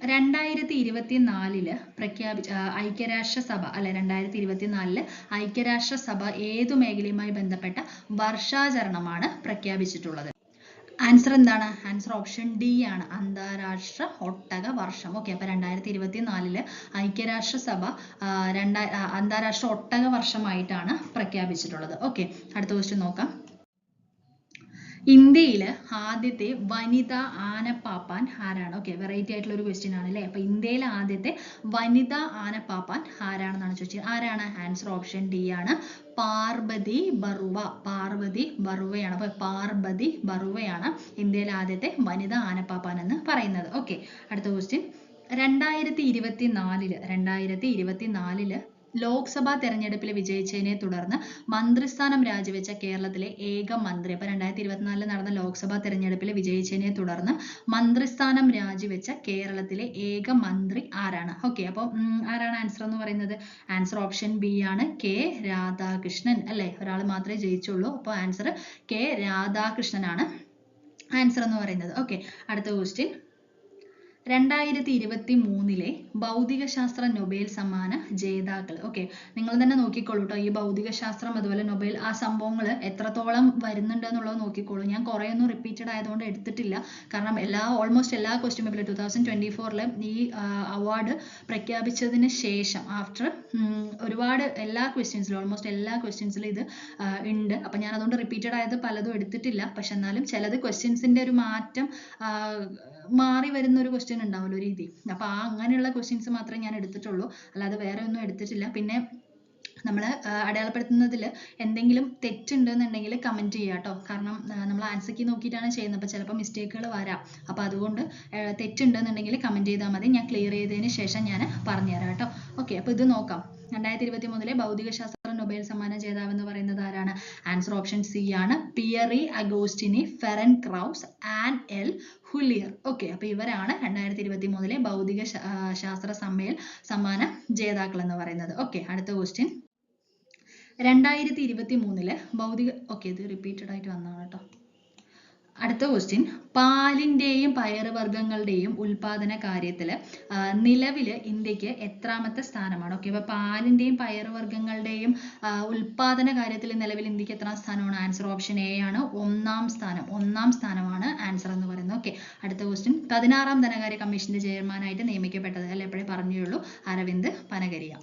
2024 പ്രഖ്യാപിച്ച ഐക്യരാഷ്ട്രസഭ അല്ലെ 2024 ഐക്യരാഷ്ട്രസഭ ഏതു മേഖലയുമായി ബന്ധപ്പെട്ട വർഷാചരണമാണ് പ്രഖ്യാപിച്ചിട്ടുള്ളത്? ആൻസർ എന്താണ്? ആൻസർ ഓപ്ഷൻ ഡി ആണ്. അന്താരാഷ്ട്ര ഒട്ടക വർഷം. ഓക്കെ, അപ്പൊ 2024 ഐക്യരാഷ്ട്രസഭ അന്താരാഷ്ട്ര ഒട്ടക വർഷമായിട്ടാണ് പ്രഖ്യാപിച്ചിട്ടുള്ളത്. ഓക്കെ, അടുത്ത ക്വസ്റ്റ്യൻ നോക്കാം. ഇന്ത്യയിലെ ആദ്യത്തെ വനിതാ ആനപ്പാപ്പാൻ ആരാണ്? ഓക്കെ, വെറൈറ്റി ആയിട്ടുള്ള ഒരു ക്വസ്റ്റ്യൻ ആണ് അല്ലേ. അപ്പൊ ഇന്ത്യയിലെ ആദ്യത്തെ വനിതാ ആനപ്പാപ്പാൻ ആരാണെന്നാണ് ചോദിച്ചത്. ആരാണ്? ആൻസർ ഓപ്ഷൻ ഡി ആണ്, പാർവതി ബറുവ. പാർവതി ബറുവയാണ്. അപ്പൊ പാർവതി ബറുവയാണ് ഇന്ത്യയിലെ ആദ്യത്തെ വനിതാ ആനപ്പാപ്പാൻ എന്ന് പറയുന്നത്. ഓക്കെ, അടുത്ത ക്വസ്റ്റ്യൻ. 2024 ലോക്സഭാ തെരഞ്ഞെടുപ്പിൽ വിജയിച്ചതിനെ തുടർന്ന് മന്ത്രിസ്ഥാനം രാജിവെച്ച കേരളത്തിലെ ഏക മന്ത്രി. അപ്പൊ 2024 നടന്ന ലോക്സഭാ തെരഞ്ഞെടുപ്പിൽ വിജയിച്ചതിനെ തുടർന്ന് മന്ത്രിസ്ഥാനം രാജിവെച്ച കേരളത്തിലെ ഏക മന്ത്രി ആരാണ്? ഓക്കെ, അപ്പൊ ആരാണ് ആൻസർ എന്ന് പറയുന്നത്? ആൻസർ ഓപ്ഷൻ ബി ആണ്, കെ രാധാകൃഷ്ണൻ അല്ലെ. ഒരാൾ മാത്രമേ ജയിച്ചുള്ളൂ. അപ്പൊ ആൻസർ കെ രാധാകൃഷ്ണനാണ് ആൻസർ എന്ന് പറയുന്നത്. ഓക്കെ, അടുത്ത ക്വസ്റ്റ്യൻ. 2023 ഭൗതികശാസ്ത്ര നൊബേൽ സമ്മാന ജേതാക്കൾ. ഓക്കെ, നിങ്ങൾ തന്നെ നോക്കിക്കോളൂ കേട്ടോ. ഈ ഭൗതികശാസ്ത്രം അതുപോലെ നൊബേൽ ആ സംഭവങ്ങൾ എത്രത്തോളം വരുന്നുണ്ട് എന്നുള്ളത് നോക്കിക്കോളൂ. ഞാൻ കുറേ ഒന്നും റിപ്പീറ്റഡ് ആയതുകൊണ്ട് എടുത്തിട്ടില്ല. കാരണം ഓൾമോസ്റ്റ് എല്ലാ ക്വസ്റ്റ്യൻ പേപ്പറിലും 2024 ഈ അവാർഡ് പ്രഖ്യാപിച്ചതിന് ശേഷം ആഫ്റ്റർ ഒരുപാട് എല്ലാ ക്വസ്റ്റ്യൻസിലും ഓൾമോസ്റ്റ് എല്ലാ ക്വസ്റ്റ്യൻസിലും ഇത് ഉണ്ട്. അപ്പം ഞാൻ അതുകൊണ്ട് റിപ്പീറ്റഡ് ആയത് പലതും എടുത്തിട്ടില്ല. പക്ഷെ എന്നാലും ചിലത് ക്വസ്റ്റ്യൻസിന്റെ ഒരു മാറ്റം മാറി വരുന്ന ഒരു ക്വസ്റ്റ്യൻ ഉണ്ടാവുമല്ലോ രീതി. അപ്പൊ അങ്ങനെയുള്ള ക്വസ്റ്റ്യൻസ് മാത്രമേ ഞാൻ എടുത്തിട്ടുള്ളൂ, അല്ലാതെ വേറെ ഒന്നും എടുത്തിട്ടില്ല. പിന്നെ നമ്മൾ അടയാളപ്പെടുത്തുന്നതിൽ എന്തെങ്കിലും തെറ്റുണ്ടെന്നുണ്ടെങ്കിൽ കമന്റ് ചെയ്യുക കേട്ടോ. കാരണം നമ്മൾ ആൻസർ കീ നോക്കിയിട്ടാണ് ചെയ്യുന്നത്. അപ്പോൾ ചിലപ്പോൾ മിസ്റ്റേക്കുകൾ വരാം. അപ്പോൾ അതുകൊണ്ട് തെറ്റുണ്ടെന്നുണ്ടെങ്കിൽ കമന്റ് ചെയ്താൽ മതി. ഞാൻ ക്ലിയർ ചെയ്തതിന് ശേഷം ഞാൻ പറഞ്ഞുതരാം കേട്ടോ. ഓക്കെ, അപ്പോൾ ഇത് നോക്കാം. 2023 ഭൗതികശാസ്ത്ര നൊബേൽ സമ്മാന ജേതാവ് എന്ന് പറയുന്നത് ആരാണ്? ആൻസർ ഓപ്ഷൻ സി ആണ്, Pierre Agostini Ferenc Krausz and L'Huillier. Okay, അപ്പൊ ഇവരാണ് 2023 ഭൗതിക ശാസ്ത്ര സമ്മാന ജേതാക്കൾ എന്ന് പറയുന്നത്. ഓക്കെ, അടുത്ത ക്വസ്റ്റ്യൻ. 2023 ഭൗതിക ഇത് റിപ്പീറ്റഡ് ആയിട്ട് വന്നതാണ് കേട്ടോ. അടുത്ത ക്വസ്റ്റ്യൻ. പാലിന്റെയും പയറുവർഗ്ഗങ്ങളുടെയും ഉൽപാദന കാര്യത്തിൽ നിലവിൽ ഇന്ത്യക്ക് എത്രാമത്തെ സ്ഥാനമാണ്? ഓക്കെ, അപ്പൊ പാലിന്റെയും പയറുവർഗ്ഗങ്ങളുടെയും ഉൽപാദന കാര്യത്തിൽ നിലവിൽ ഇന്ത്യക്ക് എത്രാം സ്ഥാനമാണ്? ആൻസർ ഓപ്ഷൻ എ ആണ്, ഒന്നാം സ്ഥാനമാണ് ആൻസർ എന്ന് പറയുന്നത്. ഓക്കെ, അടുത്ത ക്വസ്റ്റ്യൻ. 16ാം ധനകാര്യ കമ്മീഷന്റെ ചെയർമാനായിട്ട് നിയമിക്കപ്പെട്ടത് അല്ലെ, എപ്പോഴേ പറഞ്ഞുള്ളൂ, അരവിന്ദ് പനഗരിയ.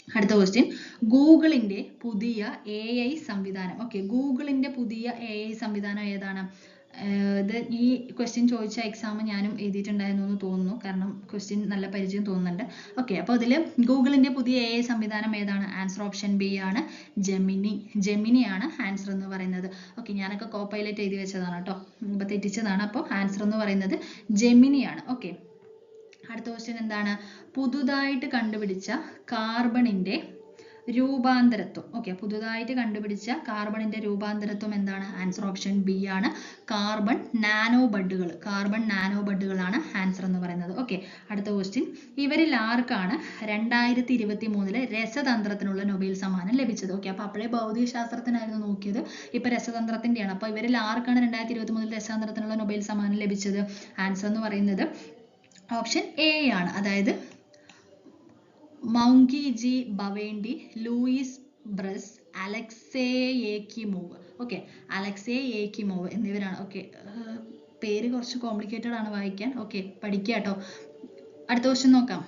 അടുത്ത ക്വസ്റ്റ്യൻ. ഗൂഗിളിന്റെ പുതിയ AI സംവിധാനം. ഓക്കെ, ഗൂഗിളിന്റെ പുതിയ AI സംവിധാനം ഏതാണ്? ഇത് ഈ ക്വസ്റ്റ്യൻ ചോദിച്ച എക്സാം ഞാനും എഴുതിയിട്ടുണ്ടായിരുന്നു എന്ന് തോന്നുന്നു. കാരണം ക്വസ്റ്റ്യൻ നല്ല പരിചയം തോന്നുന്നുണ്ട്. ഓക്കെ, അപ്പോൾ അതിൽ ഗൂഗിളിന്റെ പുതിയ AI സംവിധാനം ഏതാണ്? ആൻസർ ഓപ്ഷൻ ബി ആണ്, ജെമിനിയാണ് ആൻസർ എന്ന് പറയുന്നത്. ഓക്കെ, ഞാനൊക്കെ കോപ്പൈലറ്റ് എഴുതി വെച്ചതാണ് കേട്ടോ, ഇപ്പൊ തെറ്റിച്ചതാണ്. അപ്പോൾ ആൻസർ എന്ന് പറയുന്നത് ജെമിനിയാണ്. ഓക്കെ, അടുത്ത ക്വസ്റ്റ്യൻ എന്താണ്? പുതുതായിട്ട് കണ്ടുപിടിച്ച കാർബണിന്റെ രൂപാന്തരത്വം. ഓക്കെ, പുതുതായിട്ട് കണ്ടുപിടിച്ച കാർബണിന്റെ രൂപാന്തരത്വം എന്താണ്? ആൻസർ ഓപ്ഷൻ ബി ആണ്, കാർബൺ നാനോ ബഡുകളാണ് ആൻസർ എന്ന് പറയുന്നത്. ഓക്കെ, അടുത്ത ക്വസ്റ്റ്യൻ. ഇവരിൽ ആർക്കാണ് 2023 രസതന്ത്രത്തിനുള്ള നൊബേൽ സമ്മാനം ലഭിച്ചത്? ഓക്കെ, അപ്പൊ അപ്പോഴേ ഭൗതിക ശാസ്ത്രത്തിനായിരുന്നു നോക്കിയത്, ഇപ്പൊ രസതന്ത്രത്തിന്റെയാണ്. അപ്പൊ ഇവരിൽ ആർക്കാണ് 2023 രസതന്ത്രത്തിനുള്ള നൊബേൽ സമ്മാനം ലഭിച്ചത്? ആൻസർ എന്ന് പറയുന്നത് ഓപ്ഷൻ എ ആണ്, അതായത് Moungi G Bawendi, Louis Brus, Alexei Ekimov. Okay, Alexei Ekimov എന്നിവരാണ്. ഓക്കെ, പേര് കുറച്ച് കോംപ്ലിക്കേറ്റഡ് ആണ് വായിക്കാൻ. ഓക്കെ, പഠിക്കുക കേട്ടോ. അടുത്ത ക്വസ്റ്റ്യൻ നോക്കാം.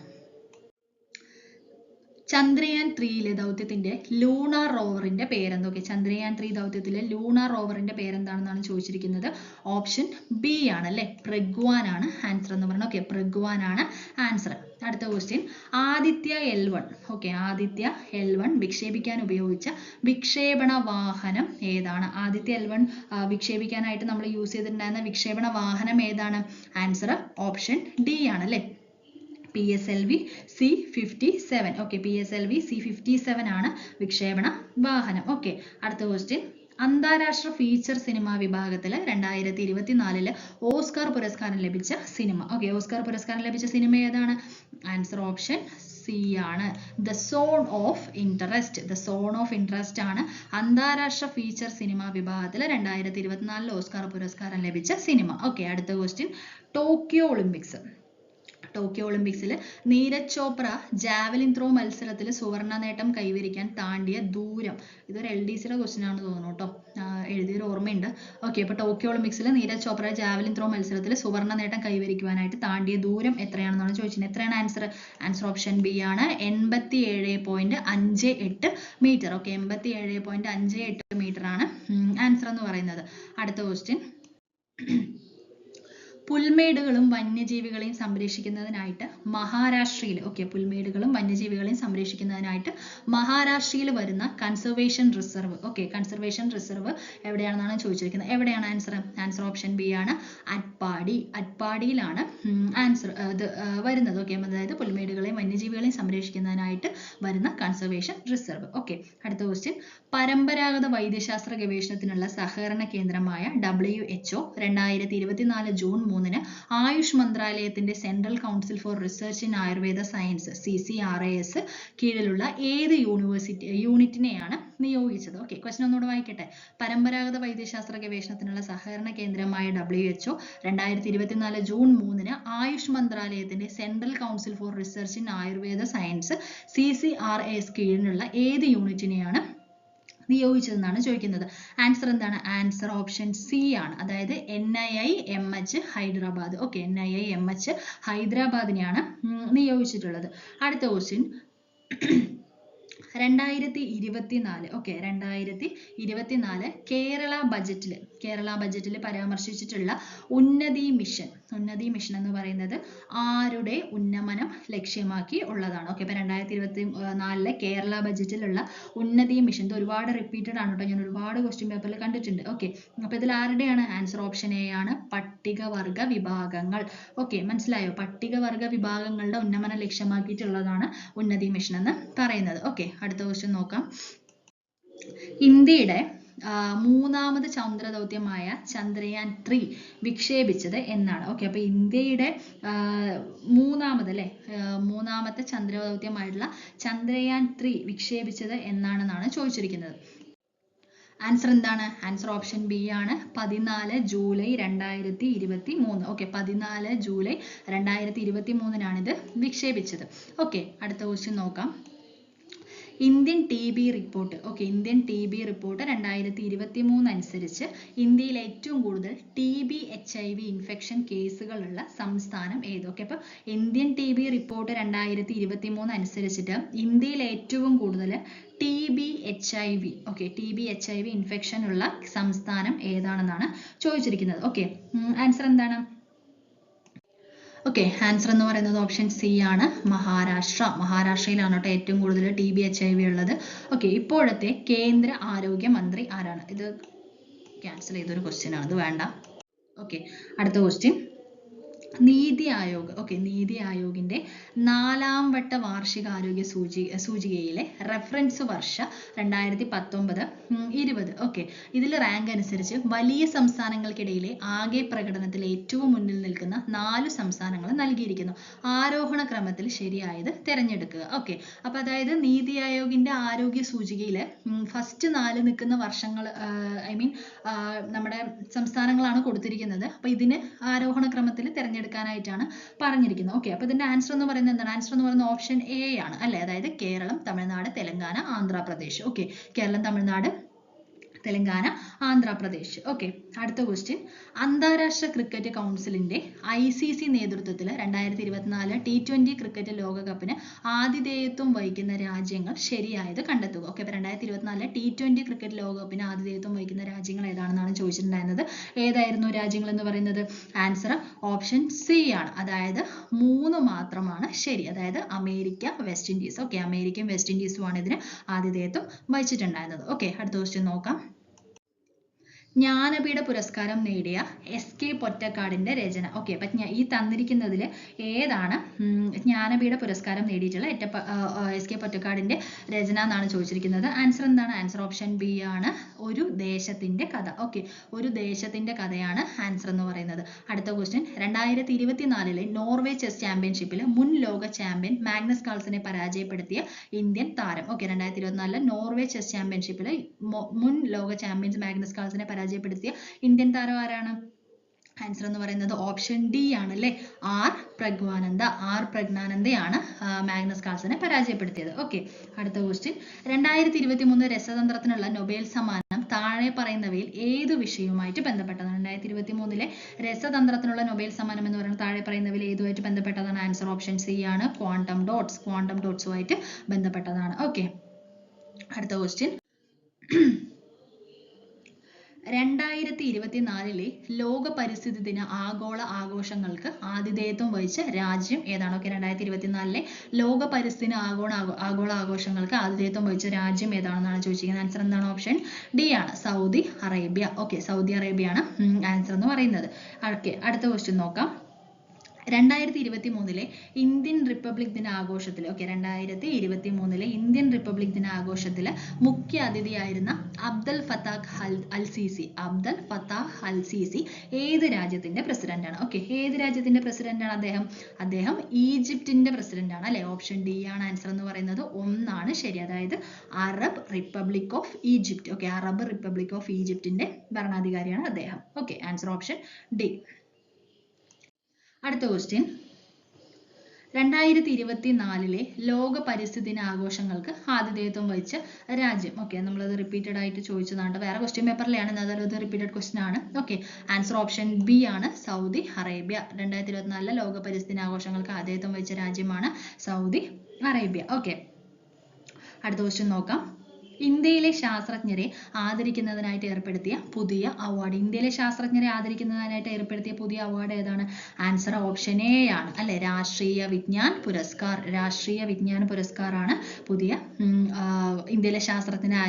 ചന്ദ്രയാൻ 3 ദൗത്യത്തിന്റെ ലൂണാർ റോവറിന്റെ പേരെന്തൊക്കെ? ചന്ദ്രയാൻ 3 ദൗത്യത്തിലെ ലൂണാർ റോവറിന്റെ പേരെന്താണെന്നാണ് ചോദിച്ചിരിക്കുന്നത്. ഓപ്ഷൻ ബി ആണ് അല്ലെ, പ്രഗ്വാൻ ആണ് ആൻസർ എന്ന് പറയുന്നത്. ഓക്കെ, പ്രഗ്വാൻ ആണ് ആൻസർ. അടുത്ത question. Aditya L1. Okay, Aditya L1 വിക്ഷേപിക്കാൻ ഉപയോഗിച്ച വിക്ഷേപണ വാഹനം ഏതാണ്? ആദിത്യ L1 വിക്ഷേപിക്കാനായിട്ട് നമ്മൾ യൂസ് ചെയ്തിട്ടുണ്ടായിരുന്ന വിക്ഷേപണ വാഹനം ഏതാണ്? ആൻസർ ഓപ്ഷൻ ഡി ആണ് അല്ലെ, PSLV C-57. Okay, PSLV C-57 ആണ് വിക്ഷേപണ വാഹനം. ഓക്കെ, അടുത്ത ക്വസ്റ്റ്യൻ. അന്താരാഷ്ട്ര ഫീച്ചർ സിനിമ വിഭാഗത്തിൽ 2024 ഓസ്കാർ പുരസ്കാരം ലഭിച്ച സിനിമ. ഓക്കെ, ഓസ്കാർ പുരസ്കാരം ലഭിച്ച സിനിമ ഏതാണ്? ആൻസർ ഓപ്ഷൻ സി ആണ്, ദ സോൺ ഓഫ് ഇൻട്രസ്റ്റ് ആണ് അന്താരാഷ്ട്ര ഫീച്ചർ സിനിമ വിഭാഗത്തിൽ 2024 ഓസ്കാർ പുരസ്കാരം ലഭിച്ച സിനിമ. ഓക്കെ, അടുത്ത ക്വസ്റ്റ്യൻ. ടോക്കിയോ ടോക്കിയോ ഒളിമ്പിക്സിൽ നീരജ് ചോപ്ര ജാവലിൻ ത്രോ മത്സരത്തിൽ സുവർണ നേട്ടം കൈവരിക്കാൻ താണ്ടിയ ദൂരം. ഇതൊരു LDCയുടെ ക്വസ്റ്റ്യൻ ആണ് തോന്നുന്നു കേട്ടോ, എഴുതിയൊരു ഓർമ്മയുണ്ട്. ഓക്കെ, അപ്പോൾ ടോക്കിയോ ഒളിമ്പിക്സിൽ നീരജ് ചോപ്ര ജാവലിൻ ത്രോ മത്സരത്തിൽ സുവർണ നേട്ടം കൈവരിക്കുവാനായിട്ട് താണ്ടിയ ദൂരം എത്രയാണെന്നാണ് ചോദിച്ചത്. എത്രയാണ് ആൻസർ? ആൻസർ ഓപ്ഷൻ ബി ആണ് 87.58 മീറ്റർ. ഓക്കെ, 87.58 മീറ്റർ ആണ് ആൻസർ എന്ന് പറയുന്നത്. അടുത്ത ക്വസ്റ്റ്യൻ, പുൽമേടുകളും വന്യജീവികളെയും സംരക്ഷിക്കുന്നതിനായിട്ട് മഹാരാഷ്ട്രയിൽ, ഓക്കെ, പുൽമേടുകളും വന്യജീവികളെയും സംരക്ഷിക്കുന്നതിനായിട്ട് മഹാരാഷ്ട്രയിൽ വരുന്ന conservation reserve, okay, conservation reserve എവിടെയാണെന്നാണ് ചോദിച്ചിരിക്കുന്നത്. എവിടെയാണ് ആൻസർ? ആൻസർ ഓപ്ഷൻ ബി ആണ് അറ്റ്പാടി. അറ്റ്പാടിയിലാണ് ആൻസർ ഇത് വരുന്നത്. ഓക്കെ, അതായത് പുൽമേടുകളെയും വന്യജീവികളെയും സംരക്ഷിക്കുന്നതിനായിട്ട് വരുന്ന കൺസർവേഷൻ റിസർവ്. ഓക്കെ, അടുത്ത ക്വസ്റ്റ്യൻ, പരമ്പരാഗത വൈദ്യശാസ്ത്ര ഗവേഷണത്തിനുള്ള സഹകരണ കേന്ദ്രമായ WHO 2024 ജൂൺ 3 ആയുഷ് മന്ത്രാലയത്തിന്റെ central council for research in Ayurveda science CCRAS കീഴിലുള്ള ഏത് യൂണിറ്റിനെയാണ് നിയോഗിച്ചത്? ഓക്കെ, ക്വസ്റ്റ്യൻ ഒന്നുകൂടെ വായിക്കട്ടെ. പരമ്പരാഗത വൈദ്യശാസ്ത്ര ഗവേഷണത്തിനുള്ള സഹകരണ കേന്ദ്രമായ WHO 2024 ജൂൺ 3 ആയുഷ് മന്ത്രാലയത്തിന്റെ central council for research in Ayurveda science CCRAS കീഴിലുള്ള ഏത് യൂണിറ്റിനെയാണ് നിയോഗിച്ചതെന്നാണ് ചോദിക്കുന്നത്. ആൻസർ എന്താണ്? ആൻസർ ഓപ്ഷൻ സി ആണ്, അതായത് NIIMH ഹൈദരാബാദ്. ഓക്കെ, NIIMH ഹൈദരാബാദിനെയാണ് നിയോഗിച്ചിട്ടുള്ളത്. അടുത്ത ക്വസ്റ്റ്യൻ, 2024, ഓക്കെ, 2024 കേരള ബജറ്റിൽ പരാമർശിച്ചിട്ടുള്ള ഉന്നതി മിഷൻ എന്ന് പറയുന്നത് ആരുടെ ഉന്നമനം ലക്ഷ്യമാക്കി ഉള്ളതാണ്? ഓക്കെ, ഇപ്പൊ 2024 കേരള ബജറ്റിലുള്ള ഉന്നതി മിഷൻ, ഇത് ഒരുപാട് റിപ്പീറ്റഡ് ആണ് കേട്ടോ, ഞാൻ ഒരുപാട് ക്വസ്റ്റ്യൻ പേപ്പറിൽ കണ്ടിട്ടുണ്ട്. ഓക്കെ, അപ്പൊ ഇതിൽ ആരുടെയാണ്? ആൻസർ ഓപ്ഷൻ എ ആണ്, പട്ടികവർഗ വിഭാഗങ്ങൾ. ഓക്കെ, മനസ്സിലായോ? പട്ടികവർഗ വിഭാഗങ്ങളുടെ ഉന്നമനം ലക്ഷ്യമാക്കിയിട്ടുള്ളതാണ് ഉന്നതി മിഷൻ എന്ന് പറയുന്നത്. ഓക്കെ, അടുത്ത ക്വസ്റ്റ്യൻ നോക്കാം. ഇന്ത്യയുടെ മൂന്നാമത് ചന്ദ്രദൗത്യമായ ചന്ദ്രയാൻ 3 വിക്ഷേപിച്ചത് എന്നാണ്? ഓക്കെ, അപ്പൊ ഇന്ത്യയുടെ മൂന്നാമത്തെ ചന്ദ്രദൗത്യമായിട്ടുള്ള ചന്ദ്രയാൻ 3 വിക്ഷേപിച്ചത് എന്നാണെന്നാണ് ചോദിച്ചിരിക്കുന്നത്. ആൻസർ എന്താണ്? ആൻസർ ഓപ്ഷൻ ബി ആണ്, 14 ജൂലൈ 2023. ഓക്കെ, 14 ജൂലൈ 2023 ഇത് വിക്ഷേപിച്ചത്. ഓക്കെ, അടുത്ത ക്വസ്റ്റ്യൻ നോക്കാം. Indian TB report, okay, Indian TB report 2023 അനുസരിച്ച് ഇന്ത്യയിൽ ഏറ്റവും കൂടുതൽ TB HIV ഇൻഫെക്ഷൻ കേസുകളുള്ള സംസ്ഥാനം ഏത്? ഓക്കെ, അപ്പോൾ ഇന്ത്യൻ TB റിപ്പോർട്ട് 2023 അനുസരിച്ചിട്ട് ഇന്ത്യയിൽ ഏറ്റവും കൂടുതൽ TB HIV, okay, TB HIV infection ഉള്ള സംസ്ഥാനം ഏതാണെന്നാണ് ചോദിച്ചിരിക്കുന്നത്. ഓക്കെ, ആൻസർ എന്താണ്? ഓക്കെ, ആൻസർ എന്ന് പറയുന്നത് ഓപ്ഷൻ സി ആണ്, മഹാരാഷ്ട്രയിലാണ് കേട്ടോ ഏറ്റവും കൂടുതൽ TB HIV ഉള്ളത്. ഓക്കെ, ഇപ്പോഴത്തെ കേന്ദ്ര ആരോഗ്യ മന്ത്രി ആരാണ്? ഇത് ക്യാൻസൽ ചെയ്തൊരു ക്വസ്റ്റ്യൻ ആണ്, ഇത് വേണ്ട. ഓക്കെ, അടുത്ത ക്വസ്റ്റ്യൻ, നീതി ആയോഗ്, ഓക്കെ, നീതി ആയോഗിന്റെ 4ാം വട്ട വാർഷിക ആരോഗ്യ സൂചികയിലെ റെഫറൻസ് വർഷ 2019-20. ഓക്കെ, ഇതിൽ റാങ്ക് അനുസരിച്ച് വലിയ സംസ്ഥാനങ്ങൾക്കിടയിലെ ആകെ പ്രകടനത്തിൽ ഏറ്റവും മുന്നിൽ നിൽക്കുന്ന 4 സംസ്ഥാനങ്ങൾ നൽകിയിരിക്കുന്നു. ആരോഹണ ക്രമത്തിൽ ശരിയായത് തിരഞ്ഞെടുക്കുക. ഓക്കെ, അപ്പൊ അതായത് നീതി ആയോഗിന്റെ ആരോഗ്യ സൂചികയിൽ ഫസ്റ്റ് 4 നിൽക്കുന്ന വർഷങ്ങൾ, നമ്മുടെ സംസ്ഥാനങ്ങളാണ് കൊടുത്തിരിക്കുന്നത്. അപ്പൊ ഇതിന് ആരോഹണ ക്രമത്തിൽ തിരഞ്ഞെടുക്കാനായിട്ടാണ് പറഞ്ഞിരിക്കുന്നത്. ഓക്കെ, അപ്പൊ ഇതിന്റെ ആൻസർ എന്ന് പറയുന്നത് എന്താണ്? ആൻസർ എന്ന് പറയുന്നത് ഓപ്ഷൻ എ ആണ്, അല്ലെ? അതായത് കേരളം, തമിഴ്നാട്, തെലങ്കാന, ആന്ധ്രാപ്രദേശ്. ഓക്കെ, കേരളം, തമിഴ്നാട്, തെലങ്കാന, ആന്ധ്രാപ്രദേശ്. ഓക്കെ, അടുത്ത ക്വസ്റ്റ്യൻ, അന്താരാഷ്ട്ര ക്രിക്കറ്റ് കൗൺസിലിന്റെ ICC നേതൃത്വത്തിൽ 2024 T20 ക്രിക്കറ്റ് ലോകകപ്പിന് ആതിഥേയത്വം വഹിക്കുന്ന രാജ്യങ്ങൾ ശരിയായത് കണ്ടെത്തുക. ഓക്കെ, അപ്പൊ 2024 T20 ക്രിക്കറ്റ് ലോകകപ്പിന് ആതിഥേയത്വം വഹിക്കുന്ന രാജ്യങ്ങൾ ഏതാണെന്നാണ് ചോദിച്ചിട്ടുണ്ടായിരുന്നത്. ഏതായിരുന്നു രാജ്യങ്ങൾ എന്ന് പറയുന്നത്? ആൻസർ ഓപ്ഷൻ സി ആണ്, അതായത് 3 മാത്രമാണ് ശരി, അതായത് അമേരിക്ക, വെസ്റ്റ് ഇൻഡീസ്. ഓക്കെ, അമേരിക്കയും വെസ്റ്റ് ഇൻഡീസും ആണ് ഇതിന് ആതിഥേയത്വം വഹിച്ചിട്ടുണ്ടായിരുന്നത്. ഓക്കെ, അടുത്ത ക്വസ്റ്റ്യൻ നോക്കാം. ജ്ഞാനപീഠ പുരസ്കാരം നേടിയ SK പൊറ്റക്കാടിന്റെ രചന. ഓക്കെ, അപ്പൊ ഈ തന്നിരിക്കുന്നതിൽ ഏതാണ് ജ്ഞാനപീഠ പുരസ്കാരം നേടിയിട്ടുള്ള SK പൊറ്റക്കാടിന്റെ രചന എന്നാണ് ചോദിച്ചിരിക്കുന്നത്. ആൻസർ എന്താണ്? ആൻസർ ഓപ്ഷൻ ബി ആണ്, ഒരു ദേശത്തിന്റെ കഥ. ഓക്കെ, ഒരു ദേശത്തിന്റെ കഥയാണ് ആൻസർ എന്ന് പറയുന്നത്. അടുത്ത ക്വസ്റ്റ്യൻ, 2024 നോർവേ ചെസ് ചാമ്പ്യൻഷിപ്പിൽ മുൻ ലോക ചാമ്പ്യൻ മാഗ്നസ് കാൾസനെ പരാജയപ്പെടുത്തിയ ഇന്ത്യൻ താരം. ഓക്കെ, 2024 നോർവേ ചെസ് ചാമ്പ്യൻഷിപ്പിൽ മുൻ ലോക ചാമ്പ്യൻ മാഗ്നസ് കാൾസനെ പരാജയപ്പെടുത്തിയ ഇന്ത്യൻ താരം ആരാണ്? ആൻസർ എന്ന് പറയുന്നത് ഓപ്ഷൻ ഡി ആണ് അല്ലേ, ആർ പ്രജ്ഞാനന്ദയാണ് മാഗ്നസ് കാൾസനെ പരാജയപ്പെടുത്തിയത്. ഓക്കെ, അടുത്ത ക്വസ്റ്റ്യൻ. 2023 രസതന്ത്രത്തിനുള്ള നൊബേൽ സമ്മാനം താഴെ പറയുന്നവയിൽ ഏത് വിഷയവുമായിട്ട് ബന്ധപ്പെട്ടതാണ്? 2023 രസതന്ത്രത്തിനുള്ള നൊബേൽ സമ്മാനം എന്ന് പറയുന്നത് താഴെ പറയുന്നവയിൽ ഏതുമായിട്ട് ബന്ധപ്പെട്ടതാണ്? ആൻസർ ഓപ്ഷൻ സി ആണ്, ക്വാണ്ടം ഡോട്ട്സുമായിട്ട് ബന്ധപ്പെട്ടതാണ്. ഓക്കെ, അടുത്ത ക്വസ്റ്റ്യൻ. 2024 ലോക പരിസ്ഥിതി ദിന ആഗോള ആഘോഷങ്ങൾക്ക് ആതിഥേയത്വം വഹിച്ച രാജ്യം ഏതാണ്? ഓക്കെ, 2024 ലോക പരിസ്ഥിതി ആഗോള ആഘോഷങ്ങൾക്ക് ആതിഥേയത്വം വഹിച്ച രാജ്യം ഏതാണെന്നാണ് ചോദിച്ചിരിക്കുന്നത്. ആൻസർ എന്താണ്? ഓപ്ഷൻ ഡി ആണ്, സൗദി അറേബ്യ. ഓക്കെ, സൗദി അറേബ്യയാണ് ആൻസർ എന്ന് പറയുന്നത്. ഓക്കെ, അടുത്ത ക്വസ്റ്റ്യൻ നോക്കാം. 2023 ഇന്ത്യൻ റിപ്പബ്ലിക് ദിന ആഘോഷത്തിൽ 2023 ഇന്ത്യൻ റിപ്പബ്ലിക് ദിന ആഘോഷത്തിൽ മുഖ്യ അതിഥിയായിരുന്ന അബ്ദൽ ഫത്താഹ് അൽ സീസി ഏത് രാജ്യത്തിന്റെ പ്രസിഡന്റാണ്? ഓക്കെ, ഏത് രാജ്യത്തിന്റെ പ്രസിഡന്റാണ് അദ്ദേഹം? അദ്ദേഹം ഈജിപ്തിന്റെ പ്രസിഡന്റ് ആണ് അല്ലെ. ഓപ്ഷൻ ഡി ആണ് ആൻസർ എന്ന് പറയുന്നത്. ഒന്നാണ് ശരി, അതായത് Arab republic of Egypt. Okay, Arab republic of ഈജിപ്തിന്റെ ഭരണാധികാരിയാണ് അദ്ദേഹം. Okay, answer option D. അടുത്ത ക്വസ്റ്റ്യൻ. 2024 ലോക പരിസ്ഥിതി ദിന ആഘോഷങ്ങൾക്ക് ആതിഥേയത്വം വഹിച്ച രാജ്യം. ഓക്കെ, നമ്മളത് റിപ്പീറ്റഡ് ആയിട്ട് ചോദിച്ചതാണ്, വേറെ ക്വസ്റ്റ്യൻ പേപ്പറിലാണ്, അതൊരു റിപ്പീറ്റഡ് ക്വസ്റ്റ്യൻ ആണ്. ഓക്കെ, ആൻസർ ഓപ്ഷൻ ബി ആണ്, സൗദി അറേബ്യ. 2024 ലോക പരിസ്ഥിതി ദിന ആഘോഷങ്ങൾക്ക് ആതിഥേയത്വം വഹിച്ച രാജ്യമാണ് സൗദി അറേബ്യ. ഓക്കെ, അടുത്ത ക്വസ്റ്റ്യൻ നോക്കാം. ഇന്ത്യയിലെ ശാസ്ത്രജ്ഞരെ ആദരിക്കുന്നതിനായിട്ട് ഏർപ്പെടുത്തിയ പുതിയ അവാർഡ്. ഇന്ത്യയിലെ ശാസ്ത്രജ്ഞരെ ആദരിക്കുന്നതിനായിട്ട് ഏർപ്പെടുത്തിയ പുതിയ അവാർഡ് ഏതാണ്? ആൻസർ ഓപ്ഷൻ എ ആണ് അല്ലെ, രാഷ്ട്രീയ വിജ്ഞാൻ പുരസ്കാർ ആണ് പുതിയ ഇന്ത്യയിലെ ശാസ്ത്രജ്ഞരെ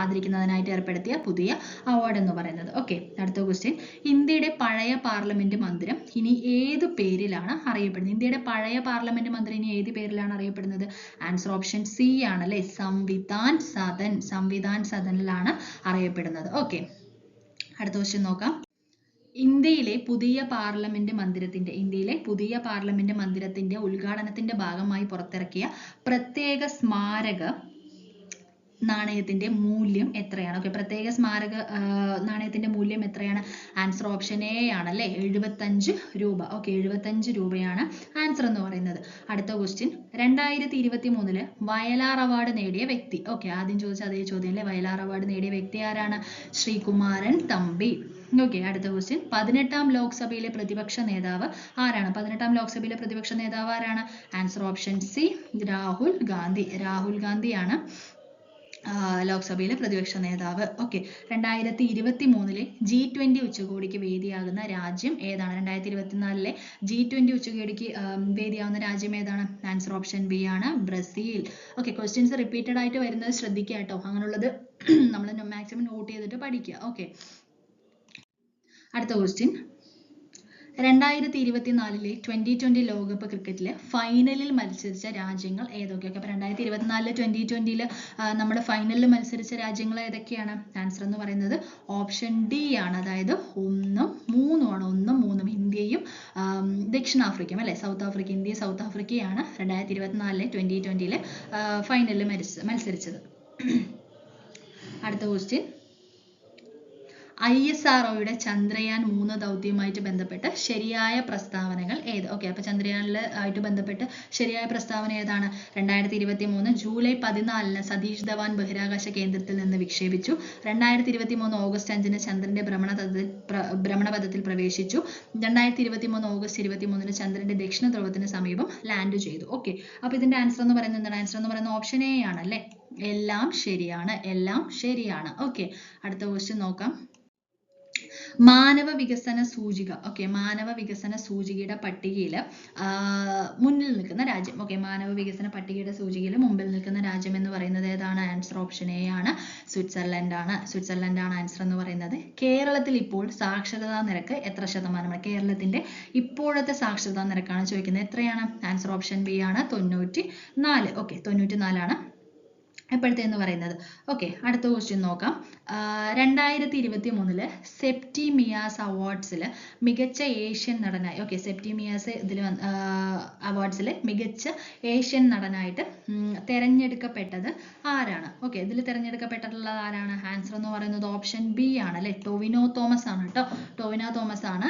ആദരിക്കുന്നതിനായിട്ട് ഏർപ്പെടുത്തിയ പുതിയ അവാർഡ് എന്ന് പറയുന്നത്. ഓക്കെ, അടുത്ത ക്വസ്റ്റ്യൻ. ഇന്ത്യയുടെ പഴയ പാർലമെന്റ് മന്ദിരം ഇനി ഏത് പേരിലാണ് അറിയപ്പെടുന്നത്? ഇന്ത്യയുടെ പഴയ പാർലമെന്റ് മന്ദിരം ഇനി ഏത് പേരിലാണ് അറിയപ്പെടുന്നത്? ആൻസർ ഓപ്ഷൻ സി ആണ് അല്ലെ, സംവിധാൻ സദനിലാണ് അറിയപ്പെടുന്നത്. ഓക്കെ, അടുത്ത ക്വസ്റ്റ്യൻ നോക്കാം. ഇന്ത്യയിലെ പുതിയ പാർലമെന്റ് മന്ദിരത്തിന്റെ ഉദ്ഘാടനത്തിന്റെ ഭാഗമായി പുറത്തിറക്കിയ പ്രത്യേക സ്മാരക നാണയത്തിന്റെ മൂല്യം എത്രയാണ്? ഓക്കെ, പ്രത്യേക സ്മാരക നാണയത്തിന്റെ മൂല്യം എത്രയാണ്? ആൻസർ ഓപ്ഷൻ എ ആണ് അല്ലെ, 75 രൂപ. ഓക്കെ, 75 രൂപയാണ് ആൻസർ എന്ന് പറയുന്നത്. അടുത്ത ക്വസ്റ്റ്യൻ. 2023 വയലാർ അവാർഡ് നേടിയ വ്യക്തി. ഓക്കെ, ആദ്യം ചോദിച്ച അതേ ചോദ്യം അല്ലെ, വയലാർ അവാർഡ് നേടിയ വ്യക്തി ആരാണ്? ശ്രീകുമാരൻ തമ്പി. ഓക്കെ, അടുത്ത ക്വസ്റ്റ്യൻ. 18ാം ലോക്സഭയിലെ പ്രതിപക്ഷ നേതാവ് ആരാണ്? 18ാം ലോക്സഭയിലെ പ്രതിപക്ഷ നേതാവ് ആരാണ്? ആൻസർ ഓപ്ഷൻ സി, രാഹുൽ ഗാന്ധിയാണ് ലോക്സഭയിലെ പ്രതിപക്ഷ നേതാവ്. ഓക്കെ, 2023 G20 ഉച്ചകോടിക്ക് വേദിയാകുന്ന രാജ്യം ഏതാണ്? 2024 G20 ഉച്ചകോടിക്ക് വേദിയാകുന്ന രാജ്യം ഏതാണ്? ആൻസർ ഓപ്ഷൻ ബി ആണ്, ബ്രസീൽ. ഓക്കെ, ക്വസ്റ്റ്യൻസ് റിപ്പീറ്റഡ് ആയിട്ട് വരുന്നത് ശ്രദ്ധിക്കുക കേട്ടോ, അങ്ങനെയുള്ളത് നമ്മൾ മാക്സിമം നോട്ട് ചെയ്തിട്ട് പഠിക്കുക. ഓക്കെ, അടുത്ത ക്വസ്റ്റ്യൻ. 2024 2020 ലോകകപ്പ് ക്രിക്കറ്റിലെ ഫൈനലിൽ മത്സരിച്ച രാജ്യങ്ങൾ ഏതൊക്കെയൊക്കെ? അപ്പോൾ 2024 2020 നമ്മുടെ ഫൈനലിൽ മത്സരിച്ച രാജ്യങ്ങൾ ഏതൊക്കെയാണ്? ആൻസർ എന്ന് പറയുന്നത് ഓപ്ഷൻ ഡി ആണ്, അതായത് 1ഉം 3ഉം ആണ്. 1ഉം 3ഉം ഇന്ത്യയും ദക്ഷിണാഫ്രിക്കയും അല്ലെ, ഇന്ത്യയും സൗത്ത് ആഫ്രിക്കയാണ് 2024 2020 ഫൈനലിൽ മത്സരിച്ചത്. അടുത്ത ക്വസ്റ്റ്യൻ. ISROയുടെ ചന്ദ്രയാൻ 3 ദൗത്യവുമായിട്ട് ബന്ധപ്പെട്ട് ശരിയായ പ്രസ്താവനകൾ ഏത്? ഓക്കെ, അപ്പോൾ ചന്ദ്രയാനിൽ ആയിട്ട് ബന്ധപ്പെട്ട് ശരിയായ പ്രസ്താവന ഏതാണ്? 2023 ജൂലൈ 14 സതീഷ് ധവാൻ ബഹിരാകാശ കേന്ദ്രത്തിൽ നിന്ന് വിക്ഷേപിച്ചു. 2023 ഓഗസ്റ്റ് 5 ചന്ദ്രന്റെ ഭ്രമണപഥത്തിൽ പ്രവേശിച്ചു. 2023 ഓഗസ്റ്റ് 23 ചന്ദ്രന്റെ ദക്ഷിണ ധ്രുവത്തിന് സമീപം ലാൻഡ് ചെയ്തു. ഓക്കെ, അപ്പോൾ ഇതിന്റെ ആൻസർ എന്ന് പറയുന്നത് എന്താണ്? ആൻസർ എന്ന് പറയുന്നത് ഓപ്ഷൻ എ ആണ് അല്ലെ, എല്ലാം ശരിയാണ്. ഓക്കെ, അടുത്ത ക്വസ്റ്റ്യൻ നോക്കാം. മാനവ വികസന സൂചിക. ഓക്കെ, മാനവ വികസന സൂചികയുടെ പട്ടികയിൽ മുന്നിൽ നിൽക്കുന്ന രാജ്യം. ഓക്കെ, മാനവ വികസന പട്ടികയുടെ സൂചികയിൽ മുമ്പിൽ നിൽക്കുന്ന രാജ്യം എന്ന് പറയുന്നത് ഏതാണ്? ആൻസർ ഓപ്ഷൻ എ ആണ്, സ്വിറ്റ്സർലൻഡ് ആണ് ആൻസർ എന്ന് പറയുന്നത്. കേരളത്തിൽ ഇപ്പോൾ സാക്ഷരതാ നിരക്ക് എത്ര ശതമാനമാണ്? കേരളത്തിന്റെ ഇപ്പോഴത്തെ സാക്ഷരതാ നിരക്കാണ് ചോദിക്കുന്നത്, എത്രയാണ്? ആൻസർ ഓപ്ഷൻ ബി ആണ്, 94. ഓക്കെ, 94 ആണ് എപ്പോഴത്തേന്ന് പറയുന്നത്. ഓക്കെ, അടുത്ത ക്വസ്റ്റ്യൻ നോക്കാം. 2023 സെപ്റ്റിമിയാസ് അവാർഡ്സിൽ മികച്ച ഏഷ്യൻ നടനായി, ഓക്കെ, സെപ്റ്റിമിയാസ് ഇതിൽ അവാർഡ്സിൽ മികച്ച ഏഷ്യൻ നടനായിട്ട് തിരഞ്ഞെടുക്കപ്പെട്ടത് ആരാണ്? ഓക്കെ, ഇതിൽ തിരഞ്ഞെടുക്കപ്പെട്ടിട്ടുള്ളത് ആരാണ്? ആൻസർ എന്ന് പറയുന്നത് ഓപ്ഷൻ ബി ആണ് അല്ലെ, ടൊവിനോ തോമസ് ആണ് കേട്ടോ. ടൊവിനോ തോമസ് ആണ്.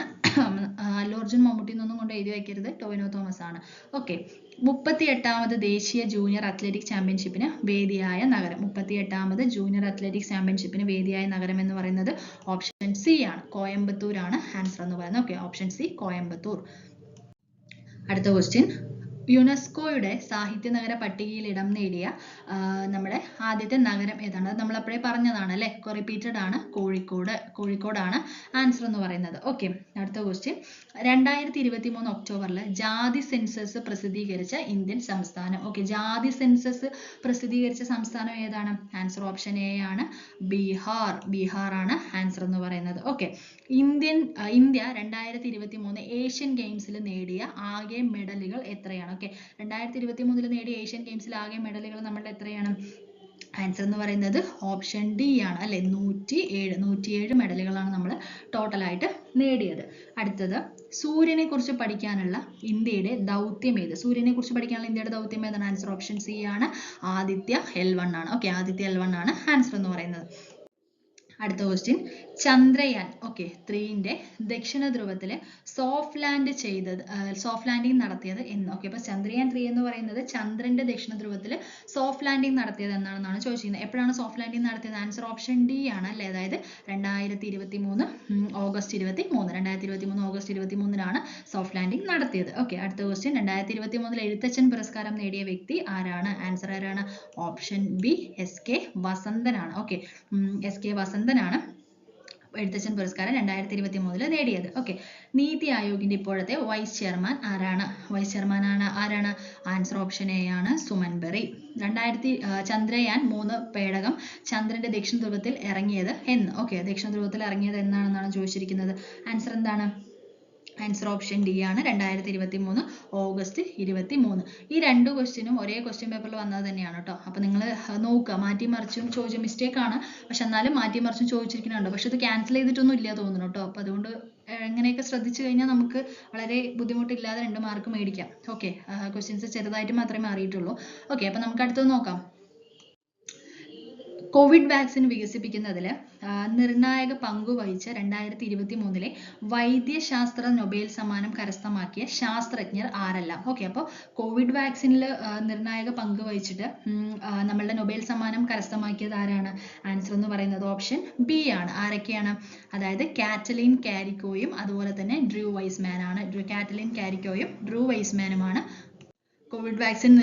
അല്ലു അർജുൻ മമ്മൂട്ടി എന്നൊന്നും കൊണ്ട് എഴുതി വയ്ക്കരുത്, ടൊവിനോ തോമസ് ആണ്. ഓക്കെ, 38ാമത് ദേശീയ ജൂനിയർ അത്ലറ്റിക് ചാമ്പ്യൻഷിപ്പിന് വേദിയായ നഗരം. 38ാമത് ജൂനിയർ അത്ലറ്റിക് ചാമ്പ്യൻഷിപ്പിന് വേദിയായ നഗരം എന്ന് പറയുന്നത് ഓപ്ഷൻ സി ആണ്, കോയമ്പത്തൂർ ആണ് ആൻസർ എന്ന് പറയുന്നത്. Okay, option C Coimbatore. അടുത്ത ക്വസ്റ്റ്യൻ, യുനെസ്കോയുടെ സാഹിത്യ നഗര പട്ടികയിൽ ഇടം നേടിയ നമ്മുടെ ആദ്യത്തെ നഗരം ഏതാണ്? അത് നമ്മൾ അപ്പോഴേ പറഞ്ഞതാണ് അല്ലേ, റിപ്പീറ്റഡ് ആണ്, കോഴിക്കോടാണ് ആൻസർ എന്ന് പറയുന്നത്. ഓക്കെ, അടുത്ത ക്വസ്റ്റ്യൻ, 2023 ഒക്ടോബറിൽ ജാതി സെൻസസ് പ്രസിദ്ധീകരിച്ച ഇന്ത്യൻ സംസ്ഥാനം. ഓക്കെ, ജാതി സെൻസസ് പ്രസിദ്ധീകരിച്ച സംസ്ഥാനം ഏതാണ്? ആൻസർ ഓപ്ഷൻ എ ആണ്, ബീഹാർ ആണ് ആൻസർ എന്ന് പറയുന്നത്. ഓക്കെ, ഇന്ത്യ 2023 ഏഷ്യൻ ഗെയിംസിൽ നേടിയ ആകെ മെഡലുകൾ എത്രയാണ്? ഓക്കെ, 2023 നേടിയ ഏഷ്യൻ ഗെയിംസിൽ ആകെ മെഡലുകൾ നമ്മളുടെ എത്രയാണ്? ആൻസർ എന്ന് പറയുന്നത് ഓപ്ഷൻ ഡി ആണ് അല്ലെ, 107 മെഡലുകളാണ് നമ്മൾ ടോട്ടലായിട്ട് നേടിയത്. അടുത്തത്, സൂര്യനെ കുറിച്ച് പഠിക്കാനുള്ള ഇന്ത്യയുടെ ദൗത്യം ഏത്? സൂര്യനെ കുറിച്ച് പഠിക്കാനുള്ള ഇന്ത്യയുടെ ദൗത്യം ഏതാണ്? ആൻസർ ഓപ്ഷൻ സി ആണ്, ആദിത്യ L1 ആണ്. ഓക്കെ, ആദിത്യ L1 ആണ് ആൻസർ എന്ന് പറയുന്നത്. അടുത്ത ക്വസ്റ്റ്യൻ, ചന്ദ്രയാൻ 3ന്റെ ദക്ഷിണ ധ്രുവത്തിൽ സോഫ്റ്റ് ലാൻഡിംഗ് നടത്തിയത് എന്ന്? ഓക്കെ, അപ്പൊ ചന്ദ്രയാൻ 3 എന്ന് പറയുന്നത് ചന്ദ്രന്റെ ദക്ഷിണ ധ്രുവത്തിൽ സോഫ്റ്റ് ലാൻഡിംഗ് നടത്തിയത് എന്നാണെന്നാണ് ചോദിച്ചിരിക്കുന്നത്. എപ്പോഴാണ് സോഫ്റ്റ് ലാൻഡിംഗ് നടത്തിയത്? ആൻസർ ഓപ്ഷൻ ഡി ആണ് അല്ലേ, അതായത് 2023 ഓഗസ്റ്റ് 23 സോഫ്റ്റ് ലാൻഡിംഗ് നടത്തിയത്. ഓക്കെ, അടുത്ത ക്വസ്റ്റ്യൻ, 2023 എഴുത്തച്ഛൻ പുരസ്കാരം നേടിയ വ്യക്തി ആരാണ്? ആൻസർ ആരാണ്? ഓപ്ഷൻ ബി SK വസന്തനാണ്. ഓക്കെ, SK വസന്തനാണ് എഴുത്തച്ഛൻ പുരസ്കാരം 2023 നേടിയത്. ഓക്കെ, നീതി ആയോഗിന്റെ ഇപ്പോഴത്തെ വൈസ് ചെയർമാൻ ആരാണ്? ആരാണ്? ആൻസർ ഓപ്ഷൻ എ ആണ്, സുമൻ ബെറി. ചന്ദ്രയാൻ 3 പേടകം ചന്ദ്രന്റെ ദക്ഷിണ ധ്രുവത്തിൽ ഇറങ്ങിയത് എന്ന്? ഓക്കെ, ദക്ഷിണ ധ്രുവത്തിൽ ഇറങ്ങിയത് എന്നാണെന്നാണ് ചോദിച്ചിരിക്കുന്നത്. ആൻസർ എന്താണ്? ആൻസർ ഓപ്ഷൻ ഡി ആണ്, 2023 ഓഗസ്റ്റ് 23. ഈ രണ്ട് ക്വസ്റ്റ്യനും ഒരേ ക്വസ്റ്റ്യൻ പേപ്പറിൽ വന്നത് തന്നെയാണ് കേട്ടോ. അപ്പൊ നിങ്ങൾ നോക്കുക, മാറ്റി മറിച്ചും ചോദിച്ച മിസ്റ്റേക്ക് ആണ്, പക്ഷെ എന്നാലും മാറ്റി മറിച്ചും ചോദിച്ചിരിക്കുന്നുണ്ട്. പക്ഷെ ഇത് ക്യാൻസൽ ചെയ്തിട്ടൊന്നും ഇല്ല തോന്നുന്നു കേട്ടോ. അപ്പൊ അതുകൊണ്ട് എങ്ങനെയൊക്കെ ശ്രദ്ധിച്ചു കഴിഞ്ഞാൽ നമുക്ക് വളരെ ബുദ്ധിമുട്ടില്ലാതെ 2 മാർക്ക് മേടിക്കാം. ഓക്കെ, ക്വസ്റ്റ്യൻസ് ചെറുതായിട്ട് മാത്രമേ മാറിയിട്ടുള്ളൂ. ഓക്കെ, അപ്പൊ നമുക്ക് അടുത്തത് നോക്കാം. കോവിഡ് വാക്സിൻ വികസിപ്പിക്കുന്നതിൽ നിർണായക പങ്കുവഹിച്ച 2023 വൈദ്യശാസ്ത്ര നൊബേൽ സമ്മാനം കരസ്ഥമാക്കിയ ശാസ്ത്രജ്ഞർ ആരെല്ലാം? ഓക്കെ, അപ്പോൾ കോവിഡ് വാക്സിനിൽ നിർണായക പങ്ക് വഹിച്ചിട്ട് നമ്മളുടെ നൊബേൽ സമ്മാനം കരസ്ഥമാക്കിയത് ആരാണ്? ആൻസർ എന്ന് പറയുന്നത് ഓപ്ഷൻ ബി ആണ്. ആരൊക്കെയാണ്? അതായത് കാറ്റലിൻ കാരിക്കോയും അതുപോലെ തന്നെ ഡ്രൂ വൈസ്മാനുമാണ് കോവിഡ് വാക്സിൻ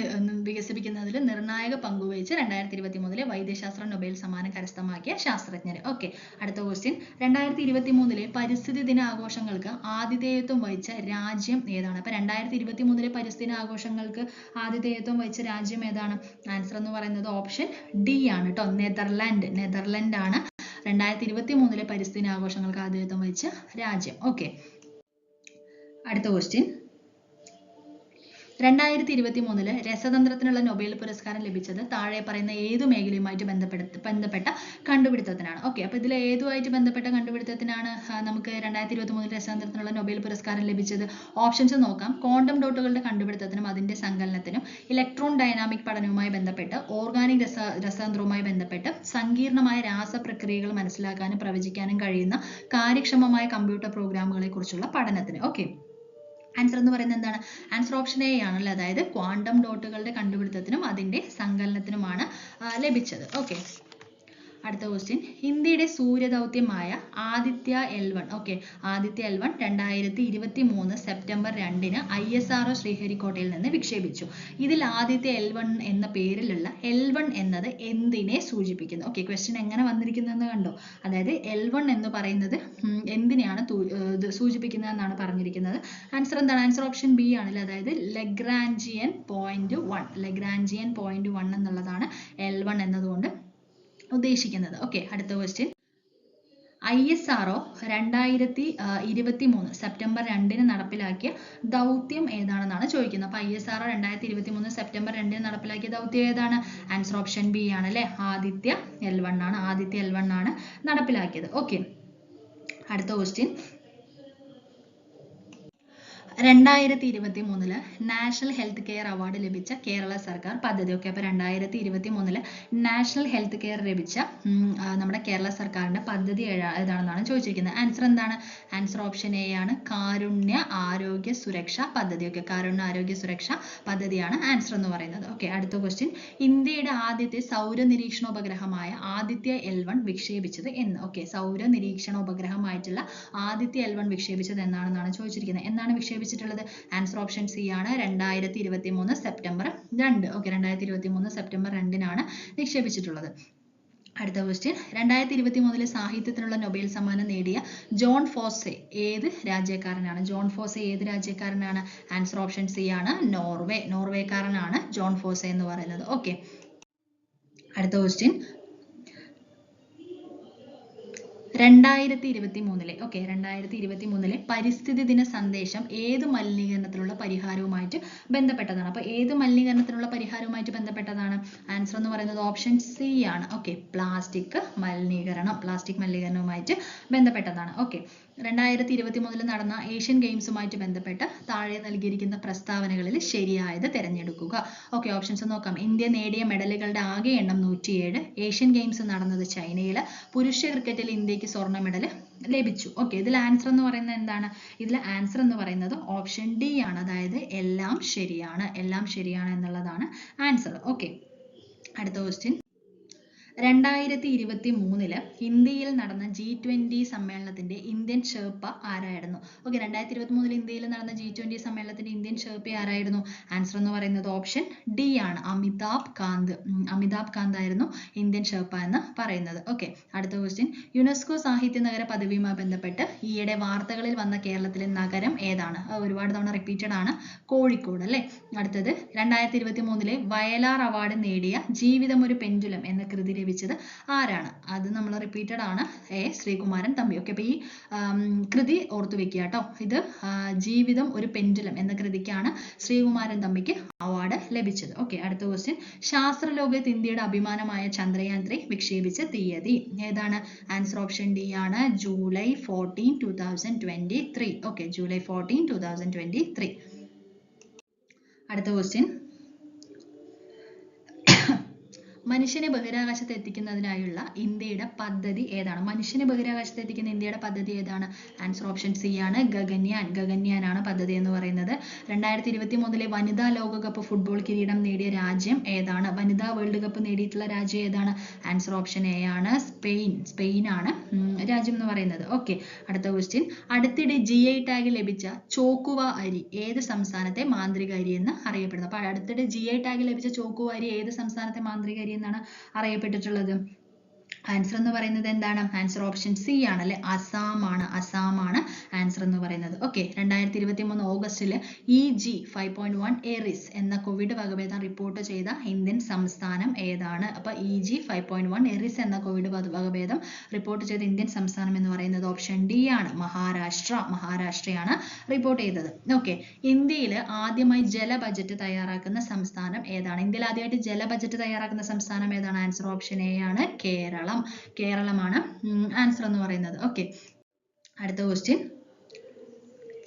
വികസിപ്പിക്കുന്നതിൽ നിർണായക പങ്കുവഹിച്ച് 2023 വൈദ്യശാസ്ത്ര നൊബേൽ സമ്മാനം കരസ്ഥമാക്കിയ ശാസ്ത്രജ്ഞർ. ഓക്കെ, അടുത്ത ക്വസ്റ്റ്യൻ, 2023 പരിസ്ഥിതി ദിന ആഘോഷങ്ങൾക്ക് ആതിഥേയത്വം വഹിച്ച രാജ്യം ഏതാണ്? അപ്പൊ 2023 പരിസ്ഥിതി ദിന ആഘോഷങ്ങൾക്ക് ആതിഥേയത്വം വഹിച്ച രാജ്യം ഏതാണ്? ആൻസർ എന്ന് പറയുന്നത് ഓപ്ഷൻ ഡി ആണ് കേട്ടോ, നെതർലൻഡ് ആണ് 2023 പരിസ്ഥിതി ദിന ആഘോഷങ്ങൾക്ക് ആതിഥേയത്വം വഹിച്ച രാജ്യം. ഓക്കെ, അടുത്ത ക്വസ്റ്റ്യൻ, 2023 രസതന്ത്രത്തിനുള്ള നൊബേൽ പുരസ്കാരം ലഭിച്ചത് താഴെ പറയുന്ന ഏതു മേഖലയുമായിട്ട് ബന്ധപ്പെട്ട കണ്ടുപിടുത്തത്തിനാണ്? ഓക്കെ, അപ്പൊ ഇതിൽ ഏതുമായിട്ട് ബന്ധപ്പെട്ട കണ്ടുപിടുത്തത്തിനാണ് നമുക്ക് 2023 രസതന്ത്രത്തിനുള്ള നൊബേൽ പുരസ്കാരം ലഭിച്ചത്? ഓപ്ഷൻസ് നോക്കാം. ക്വാണ്ടം ഡോട്ടുകളുടെ കണ്ടുപിടുത്തത്തിനും അതിന്റെ സങ്കലനത്തിനും, ഇലക്ട്രോൺ ഡൈനാമിക് പഠനവുമായി ബന്ധപ്പെട്ട്, ഓർഗാനിക് രസതന്ത്രവുമായി ബന്ധപ്പെട്ട്, സങ്കീർണമായ രാസപ്രക്രിയകൾ മനസ്സിലാക്കാനും പ്രവചിക്കാനും കഴിയുന്ന കാര്യക്ഷമമായ കമ്പ്യൂട്ടർ പ്രോഗ്രാമുകളെ കുറിച്ചുള്ള പഠനത്തിന്. ഓക്കെ, ആൻസർ എന്ന് പറയുന്നത് എന്താണ്? ആൻസർ ഓപ്ഷൻ എ ആണല്ലോ, അതായത് ക്വാണ്ടം ഡോട്ടുകളുടെ കണ്ടുപിടുത്തത്തിനും അതിന്റെ സങ്കലനത്തിനുമാണ് ലഭിച്ചത്. ഓക്കെ, അടുത്ത ക്വസ്റ്റ്യൻ, ഇന്ത്യയുടെ സൂര്യദൗത്യമായ Aditya L1 Aditya L1 2023 September 2 ISRO ശ്രീഹരിക്കോട്ടയിൽ നിന്ന് വിക്ഷേപിച്ചു. ഇതിൽ ആദിത്യ L1 എന്ന പേരിലുള്ള L1 എന്നത് എന്തിനെ സൂചിപ്പിക്കുന്നു? ഓക്കെ, ക്വസ്റ്റ്യൻ എങ്ങനെ വന്നിരിക്കുന്നതെന്ന് കണ്ടോ? അതായത് L1 എന്ന് പറയുന്നത് എന്തിനെയാണ് സൂചിപ്പിക്കുന്നത് എന്നാണ് പറഞ്ഞിരിക്കുന്നത്. ആൻസർ എന്താണ്? ആൻസർ ഓപ്ഷൻ ബി ആണല്ലേ, അതായത് ലഗ്രാഞ്ചിയൻ പോയിന്റ് 1 എന്നുള്ളതാണ് L1 എന്നതുകൊണ്ട് ഉദ്ദേശിക്കുന്നത്. ഓക്കെ, അടുത്ത ക്വസ്റ്റ്യൻ, ISRO 2023 സെപ്റ്റംബർ 2 നടപ്പിലാക്കിയ ദൗത്യം ഏതാണെന്നാണ് ചോദിക്കുന്നത്. അപ്പൊ ISRO 2023 സെപ്റ്റംബർ 2 നടപ്പിലാക്കിയ ദൗത്യം ഏതാണ്? ആൻസർ ഓപ്ഷൻ ബി ആണ് അല്ലെ, ആദിത്യ L1 ആണ്. ആദിത്യ L1 ആണ് നടപ്പിലാക്കിയത്. ഓക്കെ, അടുത്ത question. 2023 national health care award ലഭിച്ച കേരള സർക്കാർ പദ്ധതി. ഓക്കെ, അപ്പൊ 2023 നാഷണൽ ഹെൽത്ത് കെയർ ലഭിച്ച നമ്മുടെ കേരള സർക്കാരിന്റെ പദ്ധതി ഏതാണെന്നാണ് ചോദിച്ചിരിക്കുന്നത്. ആൻസർ എന്താണ്? ആൻസർ ഓപ്ഷൻ എ ആണ്, കാരുണ്യ ആരോഗ്യ സുരക്ഷ പദ്ധതി. ഓക്കെ, കാരുണ്യ ആരോഗ്യ സുരക്ഷ പദ്ധതിയാണ് ആൻസർ എന്ന് പറയുന്നത്. ഓക്കെ, അടുത്ത ക്വസ്റ്റ്യൻ. ഇന്ത്യയുടെ ആദ്യത്തെ സൗര നിരീക്ഷണോപഗ്രഹമായ ആദിത്യ L1 വിക്ഷേപിച്ചത് എന്ന്? ഓക്കെ, സൗര നിരീക്ഷണോപഗ്രഹമായിട്ടുള്ള ആദിത്യ L1 വിക്ഷേപിച്ചത് എന്നാണെന്നാണ് ചോദിച്ചിരിക്കുന്നത്. എന്നാണ് വിക്ഷേപിച്ചിട്ടുള്ളത്? ആൻസർ ഓപ്ഷൻ സി ആണ്, 2023 സെപ്റ്റംബർ 2. Okay, 2023 September 2 നിക്ഷേപിച്ചിട്ടുള്ളത്. അടുത്ത ക്വസ്റ്റ്യൻ. 2023 സാഹിത്യത്തിനുള്ള നൊബേൽ സമ്മാനം നേടിയ ജോൺ ഫോസെ ഏത് രാജ്യക്കാരനാണ്? ജോൺ ഫോസെ ഏത് രാജ്യക്കാരനാണ്? ആൻസർ ഓപ്ഷൻ സി ആണ്, നോർവേ. നോർവേക്കാരനാണ് ജോൺ ഫോസെ എന്ന് പറയുന്നത്. ഓക്കെ, അടുത്ത ക്വസ്റ്റ്യൻ. 2023 പരിസ്ഥിതി ദിന സന്ദേശം ഏത് മലിനീകരണത്തിനുള്ള പരിഹാരവുമായിട്ട് ബന്ധപ്പെട്ടതാണ്? അപ്പൊ ഏത് മലിനീകരണത്തിനുള്ള പരിഹാരവുമായിട്ട് ബന്ധപ്പെട്ടതാണ്? ആൻസർ എന്ന് പറയുന്നത് ഓപ്ഷൻ സി ആണ്. ഓക്കെ, പ്ലാസ്റ്റിക് മലിനീകരണവുമായിട്ട് ബന്ധപ്പെട്ടതാണ്. ഓക്കെ, 2023 നടന്ന ഏഷ്യൻ ഗെയിംസുമായിട്ട് ബന്ധപ്പെട്ട് താഴെ നൽകിയിരിക്കുന്ന പ്രസ്താവനകളിൽ ശരിയായത് തിരഞ്ഞെടുക്കുക. ഓക്കെ, ഓപ്ഷൻസ് നോക്കാം. ഇന്ത്യ നേടിയ മെഡലുകളുടെ ആകെ എണ്ണം 107. ഏഷ്യൻ ഗെയിംസ് നടന്നത് ചൈനയിൽ. പുരുഷ ക്രിക്കറ്റിൽ ഇന്ത്യക്ക് സ്വർണ്ണ മെഡൽ ലഭിച്ചു. ഓക്കെ, ഇതിൽ ആൻസർ എന്ന് പറയുന്നത് എന്താണ്? ഇതിൽ ആൻസർ എന്ന് പറയുന്നത് ഓപ്ഷൻ ഡി ആണ്, അതായത് എല്ലാം ശരിയാണ് എന്നുള്ളതാണ് ആൻസർ. ഓക്കെ, അടുത്ത ക്വസ്റ്റ്യൻ. 2023 ഇന്ത്യയിൽ നടന്ന G20 സമ്മേളനത്തിന്റെ ഇന്ത്യൻ ഷെർപ്പ ആരായിരുന്നു? ഓക്കെ, 2023 ഇന്ത്യയിൽ നടന്ന G20 സമ്മേളനത്തിന്റെ ഇന്ത്യൻ ഷെർപ്പ ആരായിരുന്നു? ആൻസർ എന്ന് പറയുന്നത് ഓപ്ഷൻ ഡി ആണ്, അമിതാഭ് കാന്ത് ആയിരുന്നു ഇന്ത്യൻ ഷെർപ്പ എന്ന് പറയുന്നത്. ഓക്കെ, അടുത്ത ക്വസ്റ്റ്യൻ. യുനെസ്കോ സാഹിത്യ നഗര പദവിയുമായി ബന്ധപ്പെട്ട് ഈയിടെ വാർത്തകളിൽ വന്ന കേരളത്തിലെ നഗരം ഏതാണ്? ഒരുപാട് തവണ റിപ്പീറ്റഡ് ആണ്, കോഴിക്കോട് അല്ലെ. അടുത്തത്. 2023 വയലാർ അവാർഡ് നേടിയ ജീവിതം ഒരു പെൻഡുലം എന്ന കൃതി ലഭിച്ചത് ആരാണ്? അത് നമ്മൾ റിപ്പീറ്റഡ് ആണ്, എ ശ്രീകുമാരൻ തമ്പി. ഓക്കെ, അപ്പൊ ഈ കൃതി ഓർത്തു വെക്കുക കേട്ടോ. ഇത് ജീവിതം ഒരു പെൻഡുലം എന്ന കൃതിക്കാണ് ശ്രീകുമാരൻ തമ്പിക്ക് അവാർഡ് ലഭിച്ചത്. ഓക്കെ, അടുത്ത ക്വസ്റ്റ്യൻ. ശാസ്ത്രലോകത്ത് ഇന്ത്യയുടെ അഭിമാനമായ ചന്ദ്രയാൻ 3 വിക്ഷേപിച്ച തീയതി ഏതാണ്? ആൻസർ ഓപ്ഷൻ ഡി ആണ്, ജൂലൈ 14, 2023. Okay, July 14, 2023. അടുത്ത ക്വസ്റ്റ്യൻ. മനുഷ്യനെ ബഹിരാകാശത്ത് എത്തിക്കുന്നതിനായുള്ള ഇന്ത്യയുടെ പദ്ധതി ഏതാണ്? മനുഷ്യനെ ബഹിരാകാശത്ത് എത്തിക്കുന്ന ഇന്ത്യയുടെ പദ്ധതി ഏതാണ്? ആൻസർ ഓപ്ഷൻ സി ആണ്, ഗഗൻയാൻ ആണ് പദ്ധതി എന്ന് പറയുന്നത്. 2023 വനിതാ ലോകകപ്പ് ഫുട്ബോൾ കിരീടം നേടിയ രാജ്യം ഏതാണ്? വനിതാ വേൾഡ് കപ്പ് നേടിയിട്ടുള്ള രാജ്യം ഏതാണ്? ആൻസർ ഓപ്ഷൻ എ ആണ്, സ്പെയിൻ ആണ് രാജ്യം എന്ന് പറയുന്നത്. ഓക്കെ, അടുത്ത ക്വസ്റ്റ്യൻ. അടുത്തിടെ GI ടാഗ് ലഭിച്ച ചോക്കുവ അരി ഏത് സംസ്ഥാനത്തെ മാന്ത്രിക അരി എന്ന് അറിയപ്പെടുന്നു? അപ്പൊ അടുത്തിടെ GI ടാഗ് ലഭിച്ച ചോക്കുവ അരി ഏത് സംസ്ഥാനത്തെ മാന്ത്രിക അരി എന്നാണ് അറിയപ്പെട്ടിട്ടുള്ളത്? ആൻസർ എന്ന് പറയുന്നത് എന്താണ്? ആൻസർ ഓപ്ഷൻ സി ആണ് അല്ലെ, അസാം ആണ് ആൻസർ എന്ന് പറയുന്നത്. ഓക്കെ, 2023 ഓഗസ്റ്റിൽ EG 5.1 എറിസ് എന്ന കോവിഡ് വകഭേദം റിപ്പോർട്ട് ചെയ്ത ഇന്ത്യൻ സംസ്ഥാനം ഏതാണ്? അപ്പൊ EG 5.1 എറിസ് എന്ന കോവിഡ് വകഭേദം റിപ്പോർട്ട് ചെയ്ത ഇന്ത്യൻ സംസ്ഥാനം എന്ന് പറയുന്നത് ഓപ്ഷൻ ഡി ആണ്, മഹാരാഷ്ട്രയാണ് റിപ്പോർട്ട് ചെയ്തത്. ഓക്കെ, ഇന്ത്യയിൽ ആദ്യമായി ജല ബജറ്റ് തയ്യാറാക്കുന്ന സംസ്ഥാനം ഏതാണ്? ഇന്ത്യയിൽ ആദ്യമായിട്ട് ജല ബജറ്റ് തയ്യാറാക്കുന്ന സംസ്ഥാനം ഏതാണ്? ആൻസർ ഓപ്ഷൻ എ ആണ്, കേരളമാണ് ആൻസർ എന്ന് പറയുന്നത്. ഓക്കെ, അടുത്ത ക്വസ്റ്റ്യൻ.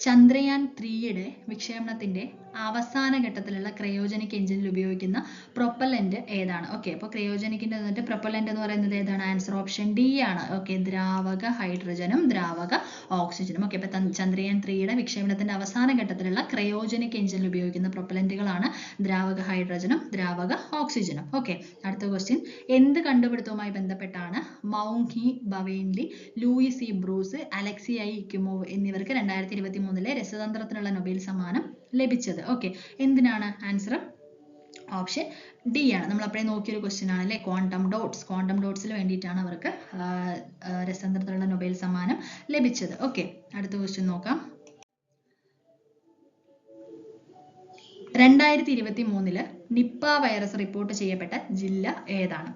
ചന്ദ്രയാൻ 3യുടെ വിക്ഷേപണത്തിന്റെ അവസാന ഘട്ടത്തിലുള്ള ക്രയോജനിക് എഞ്ചിനിൽ ഉപയോഗിക്കുന്ന പ്രൊപ്പല്ലന്റ് ഏതാണ്? ഓക്കെ, അപ്പോൾ ക്രയോജനിക്കിന്റെ പ്രൊപ്പല്ലന്റ് എന്ന് പറയുന്നത് ഏതാണ്? ആൻസർ ഓപ്ഷൻ ഡി ആണ്. ഓക്കെ, ദ്രാവക ഹൈഡ്രജനും ദ്രാവക ഓക്സിജനും. ഓക്കെ, അപ്പൊ ചന്ദ്രയാൻ 3യുടെ വിക്ഷേപണത്തിന്റെ അവസാന ഘട്ടത്തിലുള്ള ക്രയോജനിക് എഞ്ചിനിൽ ഉപയോഗിക്കുന്ന പ്രൊപ്പല്ലന്റുകളാണ് ദ്രാവക ഹൈഡ്രജനും ദ്രാവക ഓക്സിജനും. ഓക്കെ, അടുത്ത ക്വസ്റ്റ്യൻ. എന്ത് കണ്ടുപിടുത്തവുമായി ബന്ധപ്പെട്ടാണ് Moungi Bawendi, Louis E Brus, Alexei I Ekimov എന്നിവർക്ക് 2023 രസതന്ത്രത്തിനുള്ള നൊബേൽ സമ്മാനം ലഭിച്ചത്? ഓക്കെ, എന്തിനാണ്? ആൻസർ ഓപ്ഷൻ ഡി ആണ്. നമ്മൾ അപ്പോഴേ നോക്കിയൊരു ക്വസ്റ്റ്യൻ ആണ് അല്ലെ, ക്വാണ്ടം ഡോട്ട്സിന് വേണ്ടിയിട്ടാണ് അവർക്ക് രസതന്ത്രത്തിനുള്ള നൊബേൽ സമ്മാനം ലഭിച്ചത്. ഓക്കെ, അടുത്ത ക്വസ്റ്റ്യൻ നോക്കാം. 2023 നിപ്പ വൈറസ് റിപ്പോർട്ട് ചെയ്യപ്പെട്ട ജില്ല ഏതാണ്?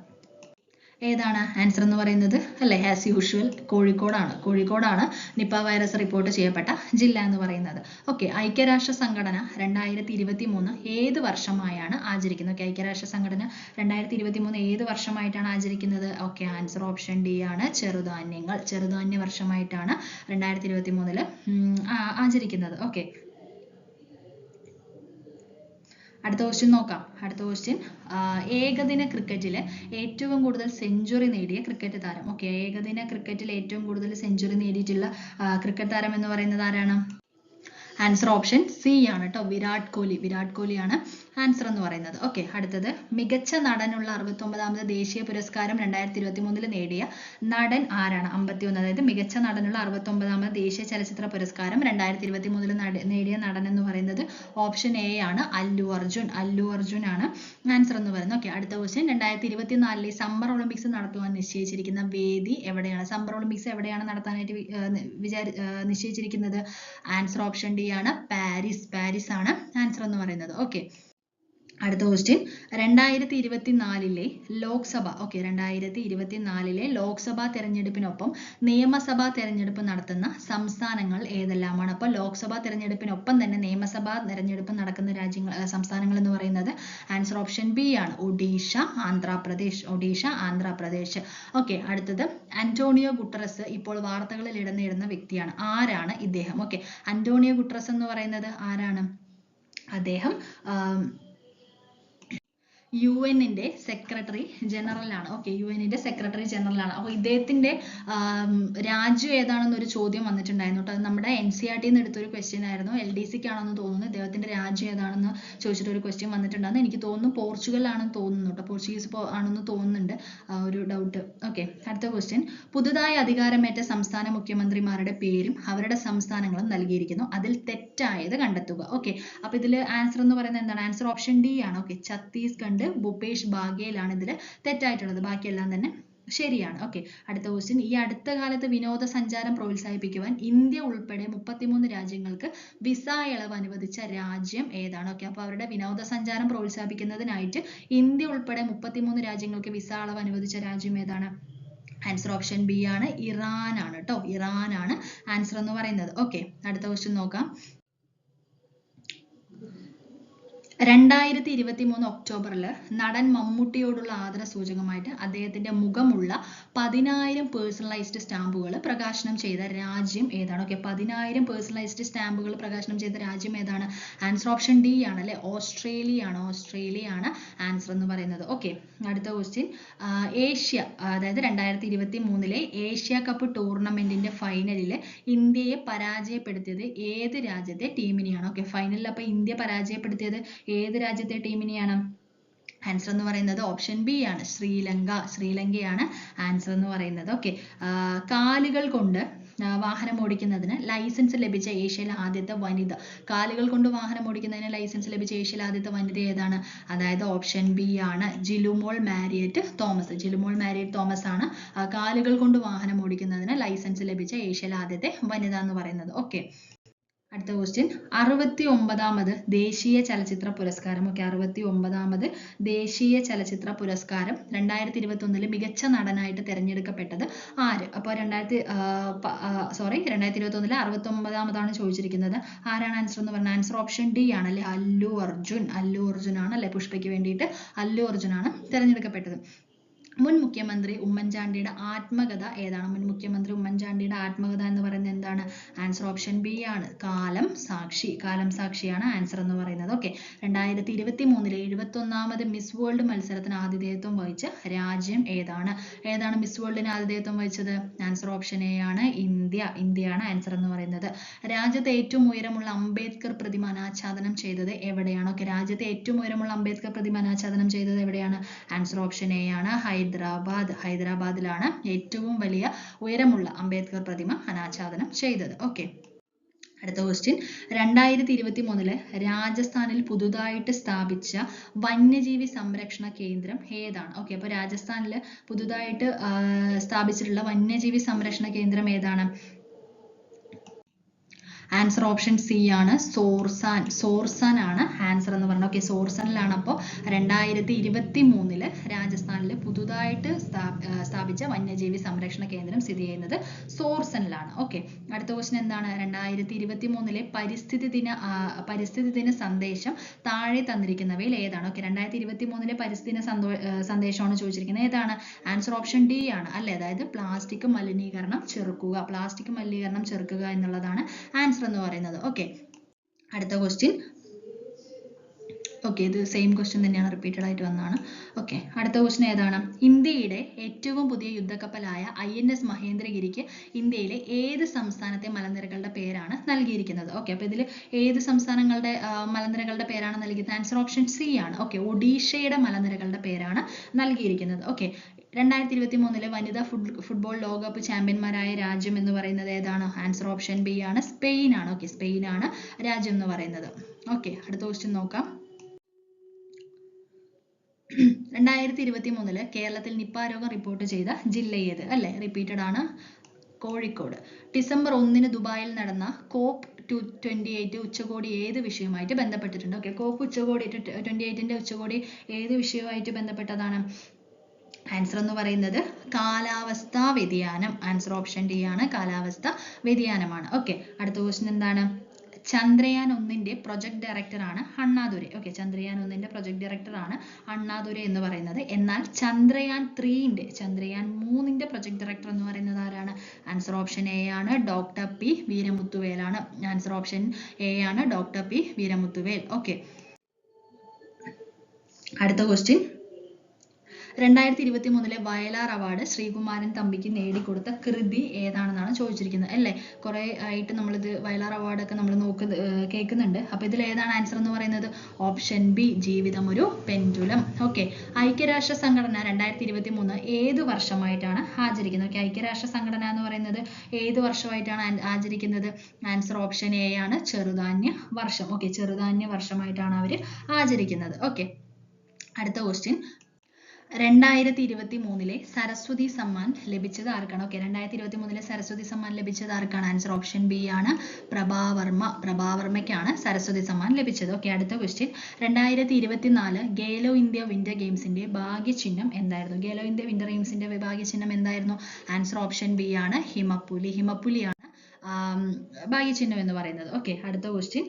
ഏതാണ് ആൻസർ എന്ന് പറയുന്നത് അല്ലേ? ആസ് യൂഷ്വൽ കോഴിക്കോടാണ് നിപ്പ വൈറസ് റിപ്പോർട്ട് ചെയ്യപ്പെട്ട ജില്ല എന്ന് പറയുന്നത്. ഓക്കെ, ഐക്യരാഷ്ട്ര സംഘടന 2023 ഏത് വർഷമായാണ് ആചരിക്കുന്നത്? ഓക്കെ, ഐക്യരാഷ്ട്ര സംഘടന 2023 ഏത് വർഷമായിട്ടാണ് ആചരിക്കുന്നത്? ഓക്കെ, ആൻസർ ഓപ്ഷൻ ഡി ആണ്, ചെറുധാന്യ വർഷമായിട്ടാണ് 2023 ആചരിക്കുന്നത്. ഓക്കെ, അടുത്ത ക്വസ്റ്റ്യൻ നോക്കാം. അടുത്ത ക്വസ്റ്റ്യൻ, ഏകദിന ക്രിക്കറ്റിൽ ഏറ്റവും കൂടുതൽ സെഞ്ചുറി നേടിയ ക്രിക്കറ്റ് താരം. ഓക്കെ, ഏകദിന ക്രിക്കറ്റിൽ ഏറ്റവും കൂടുതൽ സെഞ്ചുറി നേടിയിട്ടുള്ള ക്രിക്കറ്റ് താരം എന്ന് പറയുന്നത് ആരാണ്? ആൻസർ ഓപ്ഷൻ സി ആണ് കേട്ടോ, വിരാട് കോഹ്ലിയാണ് ആൻസർ എന്ന് പറയുന്നത്. ഓക്കെ, അടുത്തത് മികച്ച നടനുള്ള 69ാമത് ദേശീയ പുരസ്കാരം 2023 നേടിയ നടൻ ആരാണ്? 51, അതായത് മികച്ച നടനുള്ള 69ാമത് ദേശീയ ചലച്ചിത്ര പുരസ്കാരം 2023 നേടിയ നടൻ എന്ന് പറയുന്നത് ഓപ്ഷൻ എ ആണ്, അല്ലു അർജുൻ ആണ് ആൻസർ എന്ന് പറയുന്നത്. ഓക്കെ, അടുത്ത ക്വസ്റ്റ്യൻ, 2024 സമ്മർ ഒളിമ്പിക്സ് നടത്തുവാൻ നിശ്ചയിച്ചിരിക്കുന്ന വേദി എവിടെയാണ്? സമ്മർ ഒളിമ്പിക്സ് എവിടെയാണ് നടത്താനായിട്ട് നിശ്ചയിച്ചിരിക്കുന്നത്? ആൻസർ ഓപ്ഷൻ ഡി ആണ്, പാരീസ് ആണ് ആൻസർ എന്ന് പറയുന്നത്. ഓക്കെ, അടുത്ത ക്വസ്റ്റ്യൻ, 2024 ലോക്സഭ 2024 ലോക്സഭാ തെരഞ്ഞെടുപ്പിനൊപ്പം നിയമസഭാ തെരഞ്ഞെടുപ്പ് നടത്തുന്ന സംസ്ഥാനങ്ങൾ ഏതെല്ലാമാണ്? അപ്പോൾ ലോക്സഭാ തെരഞ്ഞെടുപ്പിനൊപ്പം തന്നെ നിയമസഭാ തെരഞ്ഞെടുപ്പ് നടക്കുന്ന സംസ്ഥാനങ്ങൾ എന്ന് പറയുന്നത് ആൻസർ ഓപ്ഷൻ ബി ആണ്, ഒഡീഷ ആന്ധ്രാപ്രദേശ്. ഓക്കെ, അടുത്തത്, അന്റോണിയോ ഗുട്ടറസ് ഇപ്പോൾ വാർത്തകളിൽ ഇടം നേടുന്ന വ്യക്തിയാണ്. ആരാണ് ഇദ്ദേഹം? ഓക്കെ, അന്റോണിയോ ഗുട്ടറസ് എന്ന് പറയുന്നത് ആരാണ്? അദ്ദേഹം UN-ന്റെ സെക്രട്ടറി ജനറൽ ആണ്. ഓക്കെ, UN-ന്റെ സെക്രട്ടറി ജനറൽ ആണ്. അപ്പോൾ ഇദ്ദേഹത്തിന്റെ രാജ്യം ഏതാണെന്ന് ഒരു ചോദ്യം വന്നിട്ടുണ്ടായിരുന്നു കേട്ടോ. അത് നമ്മുടെ NCERT നിന്ന് എടുത്തൊരു ക്വസ്റ്റ്യൻ ആയിരുന്നു. LDCക്ക് ആണെന്ന് തോന്നുന്നു. ഇദ്ദേഹത്തിന്റെ രാജ്യം ഏതാണെന്ന് ചോദിച്ചിട്ട് ഒരു ക്വസ്റ്റ്യൻ വന്നിട്ടുണ്ടായിരുന്നു. എനിക്ക് തോന്നുന്നു പോർച്ചുഗൽ ആണെന്ന് തോന്നുന്നു കേട്ടോ, പോർച്ചുഗീസ് ആണെന്ന് തോന്നുന്നുണ്ട്, ഒരു ഡൗട്ട്. ഓക്കെ, അടുത്ത ക്വസ്റ്റ്യൻ, പുതുതായി അധികാരമേറ്റ സംസ്ഥാന മുഖ്യമന്ത്രിമാരുടെ പേരും അവരുടെ സംസ്ഥാനങ്ങളും നൽകിയിരിക്കുന്നു, അതിൽ തെറ്റായത് കണ്ടെത്തുക. ഓക്കെ, അപ്പൊ ഇതിൽ ആൻസർ എന്ന് പറയുന്നത് എന്താണ്? ആൻസർ ഓപ്ഷൻ ഡി ആണ്. ഓക്കെ, ഛത്തീസ്ഗഡ്, ഭൂപേഷ് ബാഗേലാണ് ഇതിൽ തെറ്റായിട്ടുള്ളത്, ബാക്കിയെല്ലാം തന്നെ ശരിയാണ്. ഓക്കെ, അടുത്ത ക്വസ്റ്റ്യൻ, ഈ അടുത്ത കാലത്ത് വിനോദസഞ്ചാരം പ്രോത്സാഹിപ്പിക്കുവാൻ ഇന്ത്യ ഉൾപ്പെടെ 33 രാജ്യങ്ങൾക്ക് വിസ ഇളവ് അനുവദിച്ച രാജ്യം ഏതാണ്? ഓക്കെ, അപ്പോൾ അവരുടെ വിനോദസഞ്ചാരം പ്രോത്സാഹിപ്പിക്കുന്നതിനായിട്ട് ഇന്ത്യ ഉൾപ്പെടെ 33 രാജ്യങ്ങൾക്ക് വിസ ഇളവ് അനുവദിച്ച രാജ്യം ഏതാണ്? ആൻസർ ഓപ്ഷൻ ബി ആണ്, ഇറാൻ ആണ് കേട്ടോ, ഇറാനാണ് ആൻസർ എന്ന് പറയുന്നത്. ഓക്കെ, അടുത്ത ക്വസ്റ്റ്യൻ നോക്കാം. 2023 ഒക്ടോബറിൽ നടൻ മമ്മൂട്ടിയോടുള്ള ആദരസൂചകമായിട്ട് അദ്ദേഹത്തിന്റെ മുഖമുള്ള 10,000 പേഴ്സണലൈസ്ഡ് സ്റ്റാമ്പുകൾ പ്രകാശനം ചെയ്ത രാജ്യം ഏതാണ്? ഓക്കെ, 10,000 സ്റ്റാമ്പുകൾ പ്രകാശനം ചെയ്ത രാജ്യം ഏതാണ്? ആൻസർ ഓപ്ഷൻ ഡി ആണ് അല്ലെ, ഓസ്ട്രേലിയ ആണ് ആൻസർ എന്ന് പറയുന്നത്. ഓക്കെ, അടുത്ത ക്വസ്റ്റ്യൻ, അതായത് 2023 ഏഷ്യ കപ്പ് ടൂർണമെന്റിന്റെ ഫൈനലിൽ ഇന്ത്യയെ പരാജയപ്പെടുത്തിയത് ഏത് രാജ്യത്തെ ടീമിനെയാണ്? ഓക്കെ, ഫൈനലിൽ അപ്പോൾ ഇന്ത്യ പരാജയപ്പെടുത്തിയത് ഏത് രാജ്യത്തെ ടീമിനെയാണ്? ആൻസർ എന്ന് പറയുന്നത് ഓപ്ഷൻ ബി ആണ്, ശ്രീലങ്കയാണ് ആൻസർ എന്ന് പറയുന്നത്. ഓക്കെ, കാലുകൾ കൊണ്ട് വാഹനം ഓടിക്കുന്നതിന് ലൈസൻസ് ലഭിച്ച ഏഷ്യയിലെ ആദ്യത്തെ വനിത. കാലുകൾ കൊണ്ട് വാഹനം ഓടിക്കുന്നതിന് ലൈസൻസ് ലഭിച്ച ഏഷ്യയിലെ ആദ്യത്തെ വനിത ഏതാണ്? അതായത് ഓപ്ഷൻ ബി ആണ്, ജിലുമോൾ മാരിയറ്റ് തോമസ് ആണ് കാലുകൾ കൊണ്ട് വാഹനം ഓടിക്കുന്നതിന് ലൈസൻസ് ലഭിച്ച ഏഷ്യയിലെ ആദ്യത്തെ വനിത എന്ന് പറയുന്നത്. ഓക്കെ, അടുത്ത ക്വസ്റ്റ്യൻ, 69ാമത് ദേശീയ ചലച്ചിത്ര പുരസ്കാരം. ഓക്കെ, 69ാമത് ദേശീയ ചലച്ചിത്ര പുരസ്കാരം 2021 മികച്ച നടനായിട്ട് തിരഞ്ഞെടുക്കപ്പെട്ടത് ആര്? അപ്പോൾ 2021 69ാമതാണ് ചോദിച്ചിരിക്കുന്നത്. ആരാണ് ആൻസർ എന്ന് പറഞ്ഞാൽ ആൻസർ ഓപ്ഷൻ ഡി ആണ് അല്ലെ, അല്ലു അർജുൻ ആണ് അല്ലെ, പുഷ്പയ്ക്ക് വേണ്ടിയിട്ട് അല്ലു അർജുൻ ആണ് തിരഞ്ഞെടുക്കപ്പെട്ടത്. മുൻ മുഖ്യമന്ത്രി ഉമ്മൻചാണ്ടിയുടെ ആത്മകഥ ഏതാണ്? മുൻ മുഖ്യമന്ത്രി ഉമ്മൻചാണ്ടിയുടെ ആത്മകഥ എന്ന് പറയുന്നത് എന്താണ്? ആൻസർ ഓപ്ഷൻ ബി ആണ്, കാലം സാക്ഷിയാണ് ആൻസർ എന്ന് പറയുന്നത്. ഓക്കെ, 2023 71ാമത് മിസ് വേൾഡ് മത്സരത്തിന് ആതിഥേയത്വം വഹിച്ച രാജ്യം ഏതാണ്? മിസ് വേൾഡിന് ആതിഥേയത്വം വഹിച്ചത്? ആൻസർ ഓപ്ഷൻ എ ആണ്, ഇന്ത്യയാണ് ആൻസർ എന്ന് പറയുന്നത്. രാജ്യത്തെ ഏറ്റവും ഉയരമുള്ള അംബേദ്കർ പ്രതിമ അനാച്ഛാദനം ചെയ്തത് എവിടെയാണ്? ഓക്കെ, രാജ്യത്തെ ഏറ്റവും ഉയരമുള്ള അംബേദ്കർ പ്രതിമ അനാച്ഛാദനം ചെയ്തത് എവിടെയാണ്? ആൻസർ ഓപ്ഷൻ എ ആണ്, ഹൈദരാബാദിലാണ് ഏറ്റവും വലിയ ഉയരമുള്ള അംബേദ്കർ പ്രതിമ അനാച്ഛാദനം ചെയ്തത്. ഓക്കെ, അടുത്ത ക്വസ്റ്റ്യൻ, 2023 രാജസ്ഥാനിൽ പുതുതായിട്ട് സ്ഥാപിച്ച വന്യജീവി സംരക്ഷണ കേന്ദ്രം ഏതാണ്? ഓക്കെ, അപ്പോൾ രാജസ്ഥാനിൽ പുതുതായിട്ട് സ്ഥാപിച്ചിട്ടുള്ള വന്യജീവി സംരക്ഷണ കേന്ദ്രം ഏതാണ്? ആൻസർ ഓപ്ഷൻ സി ആണ്, സോർസാൻ. സോർസാൻ ആണ് ആൻസർ എന്ന് പറഞ്ഞത്. ഓക്കെ, സോർസനിലാണ് അപ്പോൾ 2023 രാജസ്ഥാനിൽ പുതുതായിട്ട് സ്ഥാപിച്ച വന്യജീവി സംരക്ഷണ കേന്ദ്രം സ്ഥിതി ചെയ്യുന്നത് സോർസനിലാണ്. ഓക്കെ, അടുത്ത ക്വസ്റ്റ്യൻ എന്താണ്? 2023 പരിസ്ഥിതി ദിന സന്ദേശം താഴെ തന്നിരിക്കുന്നവയിൽ ഏതാണ്? ഓക്കെ, 2023 പരിസ്ഥിതി ദിന സന്ദേശമാണ് ചോദിച്ചിരിക്കുന്നത്. ഏതാണ്? ആൻസർ ഓപ്ഷൻ ഡി ആണ് അല്ലേ? അതായത് പ്ലാസ്റ്റിക് മലിനീകരണം ചെറുക്കുക എന്നുള്ളതാണ് ആൻസർ എന്ന് പറയുന്നത്. ഓക്കെ, അടുത്ത ക്വസ്റ്റ്യൻ. ഓക്കെ, ഇത് സെയിം ക്വസ്റ്റ്യൻ തന്നെയാണ്, റിപ്പീറ്റഡ് ആയിട്ട് വന്നതാണ്. ഓക്കെ, അടുത്ത ക്വസ്റ്റ്യൻ ഏതാണ്? ഇന്ത്യയുടെ ഏറ്റവും പുതിയ യുദ്ധക്കപ്പലായ INS മഹേന്ദ്രഗിരിക്ക് ഇന്ത്യയിലെ ഏത് സംസ്ഥാനത്തെ മലനിരകളുടെ പേരാണ് നൽകിയിരിക്കുന്നത്? ഓക്കെ, അപ്പോൾ ഇതിൽ ഏത് സംസ്ഥാനങ്ങളുടെ മലനിരകളുടെ പേരാണ് നൽകിയത്? ആൻസർ ഓപ്ഷൻ സി ആണ്. ഓക്കെ, ഒഡീഷയുടെ മലനിരകളുടെ പേരാണ് നൽകിയിരിക്കുന്നത്. ഓക്കെ, 2023 വനിതാ ഫുട്ബോൾ ലോകകപ്പ് ചാമ്പ്യന്മാരായ രാജ്യം എന്ന് പറയുന്നത് ഏതാണ്? ആൻസർ ഓപ്ഷൻ ബി ആണ്, സ്പെയിൻ ആണ്. ഓക്കെ, സ്പെയിൻ ആണ് രാജ്യം എന്ന് പറയുന്നത്. ഓക്കെ, അടുത്ത ക്വസ്റ്റ്യൻ നോക്കാം. 2023 കേരളത്തിൽ നിപ്പ രോഗം റിപ്പോർട്ട് ചെയ്ത ജില്ല ഏത്? അല്ലേ, റിപ്പീറ്റഡ് ആണ്, കോഴിക്കോട്. ഡിസംബർ 1 ദുബായിൽ നടന്ന COP28 ഉച്ചകോടി ഏത് വിഷയവുമായിട്ട് ബന്ധപ്പെട്ടിട്ടുണ്ട്? ഓക്കെ, COP ഉച്ചകോടി 28ന്റെ ഉച്ചകോടി ഏത് വിഷയവുമായിട്ട് ബന്ധപ്പെട്ടതാണ്? ആൻസർ എന്ന് പറയുന്നത് കാലാവസ്ഥാ വ്യതിയാനം. ആൻസർ ഓപ്ഷൻ ഡി ആണ്, കാലാവസ്ഥാ വ്യതിയാനമാണ്. ഓക്കെ, അടുത്ത ക്വസ്റ്റ്യൻ എന്താണ്? ചന്ദ്രയാൻ 1ന്റെ പ്രൊജക്ട് ഡയറക്ടർ ആണ് അണ്ണാദുരൈ. ഓക്കെ, ചന്ദ്രയാൻ 1ന്റെ പ്രൊജക്ട് ഡയറക്ടർ ആണ് അണ്ണാദുരൈ എന്ന് പറയുന്നത്. എന്നാൽ ചന്ദ്രയാൻ 3ന്റെ പ്രൊജക്ട് ഡയറക്ടർ എന്ന് പറയുന്നത് ആരാണ്? ആൻസർ ഓപ്ഷൻ എ ആണ്, ഡോക്ടർ പി വീരമുത്തുവേൽ ആണ്. ആൻസർ ഓപ്ഷൻ എ ആണ്, ഡോക്ടർ പി വീരമുത്തുവേൽ. ഓക്കെ, അടുത്ത ക്വസ്റ്റ്യൻ. 2023 വയലാർ അവാർഡ് ശ്രീകുമാരൻ തമ്പിക്ക് നേടിക്കൊടുത്ത കൃതി ഏതാണെന്നാണ് ചോദിച്ചിരിക്കുന്നത് അല്ലേ? കുറെ ആയിട്ട് നമ്മളിത് വയലാർ അവാർഡൊക്കെ നമ്മൾ കേൾക്കുന്നുണ്ട്. അപ്പോൾ ഇതിൽ ഏതാണ് ആൻസർ എന്ന് പറയുന്നത്? ഓപ്ഷൻ ബി, ജീവിതം ഒരു പെൻഡുലം. ഓക്കെ, ഐക്യരാഷ്ട്ര സംഘടന 2023 ഏത് വർഷമായിട്ടാണ് ആചരിക്കുന്നത്? ഓക്കെ, ഐക്യരാഷ്ട്ര സംഘടന എന്ന് പറയുന്നത് ഏത് വർഷമായിട്ടാണ് ആചരിക്കുന്നത്? ആൻസർ ഓപ്ഷൻ എ ആണ്, ചെറുധാന്യ വർഷം. ഓക്കെ, ചെറുധാന്യ വർഷമായിട്ടാണ് അവർ ആചരിക്കുന്നത്. ഓക്കെ, അടുത്ത ക്വസ്റ്റ്യൻ. 2023 സരസ്വതി സമ്മാൻ ലഭിച്ചത് ആർക്കാണ്? ഓക്കെ, 2023 സരസ്വതി സമ്മാൻ ലഭിച്ചത് ആർക്കാണ്? ആൻസർ ഓപ്ഷൻ ബി ആണ്, പ്രഭാവർമ്മയ്ക്കാണ് സരസ്വതി സമ്മാൻ ലഭിച്ചത്. ഓക്കെ, അടുത്ത ക്വസ്റ്റ്യൻ. 2024 ഗേലോ ഇന്ത്യ വിന്റർ ഗെയിംസിന്റെ ഭാഗ്യചിഹ്നം എന്തായിരുന്നു? ഗേലോ ഇന്ത്യ വിന്റർ ഗെയിംസിന്റെ ഭാഗ്യചിഹ്നം എന്തായിരുന്നു? ആൻസർ ഓപ്ഷൻ ബി ആണ്, ഹിമപ്പുലിയാണ് ഭാഗ്യചിഹ്നം എന്ന് പറയുന്നത്. ഓക്കെ, അടുത്ത ക്വസ്റ്റ്യൻ.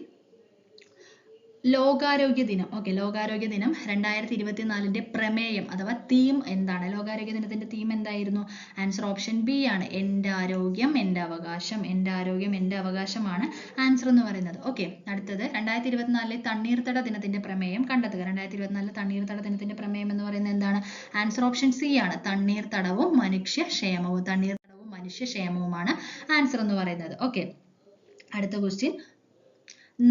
ലോകാരോഗ്യ ദിനം. ഓക്കെ, ലോകാരോഗ്യ ദിനം 2024ന്റെ പ്രമേയം അഥവാ തീം എന്താണ്? ലോകാരോഗ്യ ദിനത്തിന്റെ തീം എന്തായിരുന്നു? ആൻസർ ഓപ്ഷൻ ബി ആണ്, എൻ്റെ ആരോഗ്യം എൻ്റെ അവകാശം. എൻ്റെ ആരോഗ്യം എൻ്റെ അവകാശമാണ് ആൻസർ എന്ന് പറയുന്നത്. ഓക്കെ, അടുത്തത്. 2024 തണ്ണീർത്തട ദിനത്തിന്റെ പ്രമേയം കണ്ടെത്തുക. 2024 തണ്ണീർത്തട ദിനത്തിന്റെ പ്രമേയം എന്ന് പറയുന്നത് എന്താണ്? ആൻസർ ഓപ്ഷൻ സി ആണ്, തണ്ണീർത്തടവും മനുഷ്യക്ഷേമവുമാണ് ആൻസർ എന്ന് പറയുന്നത്. ഓക്കെ, അടുത്ത ക്വസ്റ്റ്യൻ.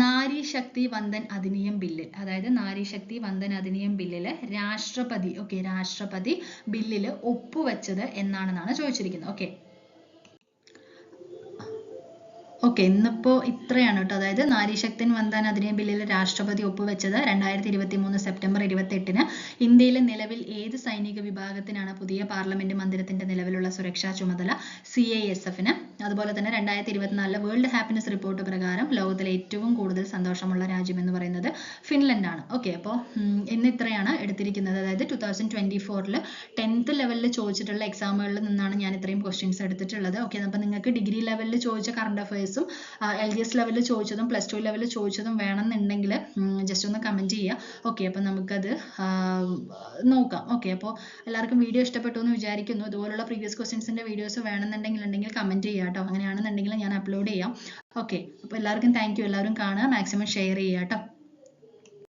നാരി ശക്തി വന്ദൻ അധിനിയം ബില്ലിൽ, അതായത് നാരി ശക്തി വന്ദൻ അധിനിയം ബില്ലിൽ രാഷ്ട്രപതി ബില്ലിൽ ഒപ്പുവെച്ചത് എന്നാണെന്നാണ് ചോദിച്ചിരിക്കുന്നത്. ഓക്കെ, ഇന്നിപ്പോൾ ഇത്രയാണ് കേട്ടോ. അതായത് നാരി ശക്തി വന്ദൻ അധിനിയം ബില്ലിൽ രാഷ്ട്രപതി ഒപ്പുവെച്ചത് 2023 സെപ്റ്റംബർ 28 ഇന്ത്യയിലെ നിലവിൽ ഏത് സൈനിക വിഭാഗത്തിനാണ്? പുതിയ പാർലമെന്റ് മന്ദിരത്തിന്റെ നിലവിലുള്ള സുരക്ഷാ ചുമതല CISFന്. അതുപോലെ തന്നെ 2024 വേൾഡ് ഹാപ്പിനെസ് റിപ്പോർട്ട് പ്രകാരം ലോകത്തിലെ ഏറ്റവും കൂടുതൽ സന്തോഷമുള്ള രാജ്യം എന്ന് പറയുന്നത് ഫിൻലൻഡ് ആണ്. ഓക്കെ, അപ്പോൾ ഇന്ന് ഇത്രയാണ് എടുത്തിരിക്കുന്നത്. അതായത് 2024 10th ലെവലിൽ ചോദിച്ചിട്ടുള്ള എക്സാമുകളിൽ നിന്നാണ് ഞാൻ ഇത്രയും ക്വസ്റ്റ്യൻസ് എടുത്തിട്ടുള്ളത്. ഓക്കെ, അപ്പോൾ നിങ്ങൾക്ക് ഡിഗ്രി ലെവലിൽ ചോദിച്ച കറണ്ട് അഫയേഴ്സും LGS ലെവലിൽ ചോദിച്ചതും +2 ലെവലിൽ ചോദിച്ചതും വേണമെന്നുണ്ടെങ്കിൽ ജസ്റ്റ് ഒന്ന് കമൻറ്റ് ചെയ്യുക. ഓക്കെ, അപ്പോൾ നമുക്കത് നോക്കാം. ഓക്കെ, അപ്പോൾ എല്ലാവർക്കും വീഡിയോ ഇഷ്ടപ്പെട്ടു എന്ന് വിചാരിക്കുന്നു. ഇതുപോലുള്ള പ്രീവിയസ് ക്വസ്റ്റ്യൻസിൻ്റെ വീഡിയോസ് വേണമെന്നുണ്ടെങ്കിൽ കമൻറ്റ് ചെയ്യുക കേട്ടോ. അങ്ങനെയാണെന്നുണ്ടെങ്കിൽ ഞാൻ അപ്ലോഡ് ചെയ്യാം. ഓക്കെ, അപ്പോൾ എല്ലാവർക്കും താങ്ക് യു. എല്ലാവരും കാണുക, മാക്സിമം ഷെയർ ചെയ്യുക കേട്ടോ.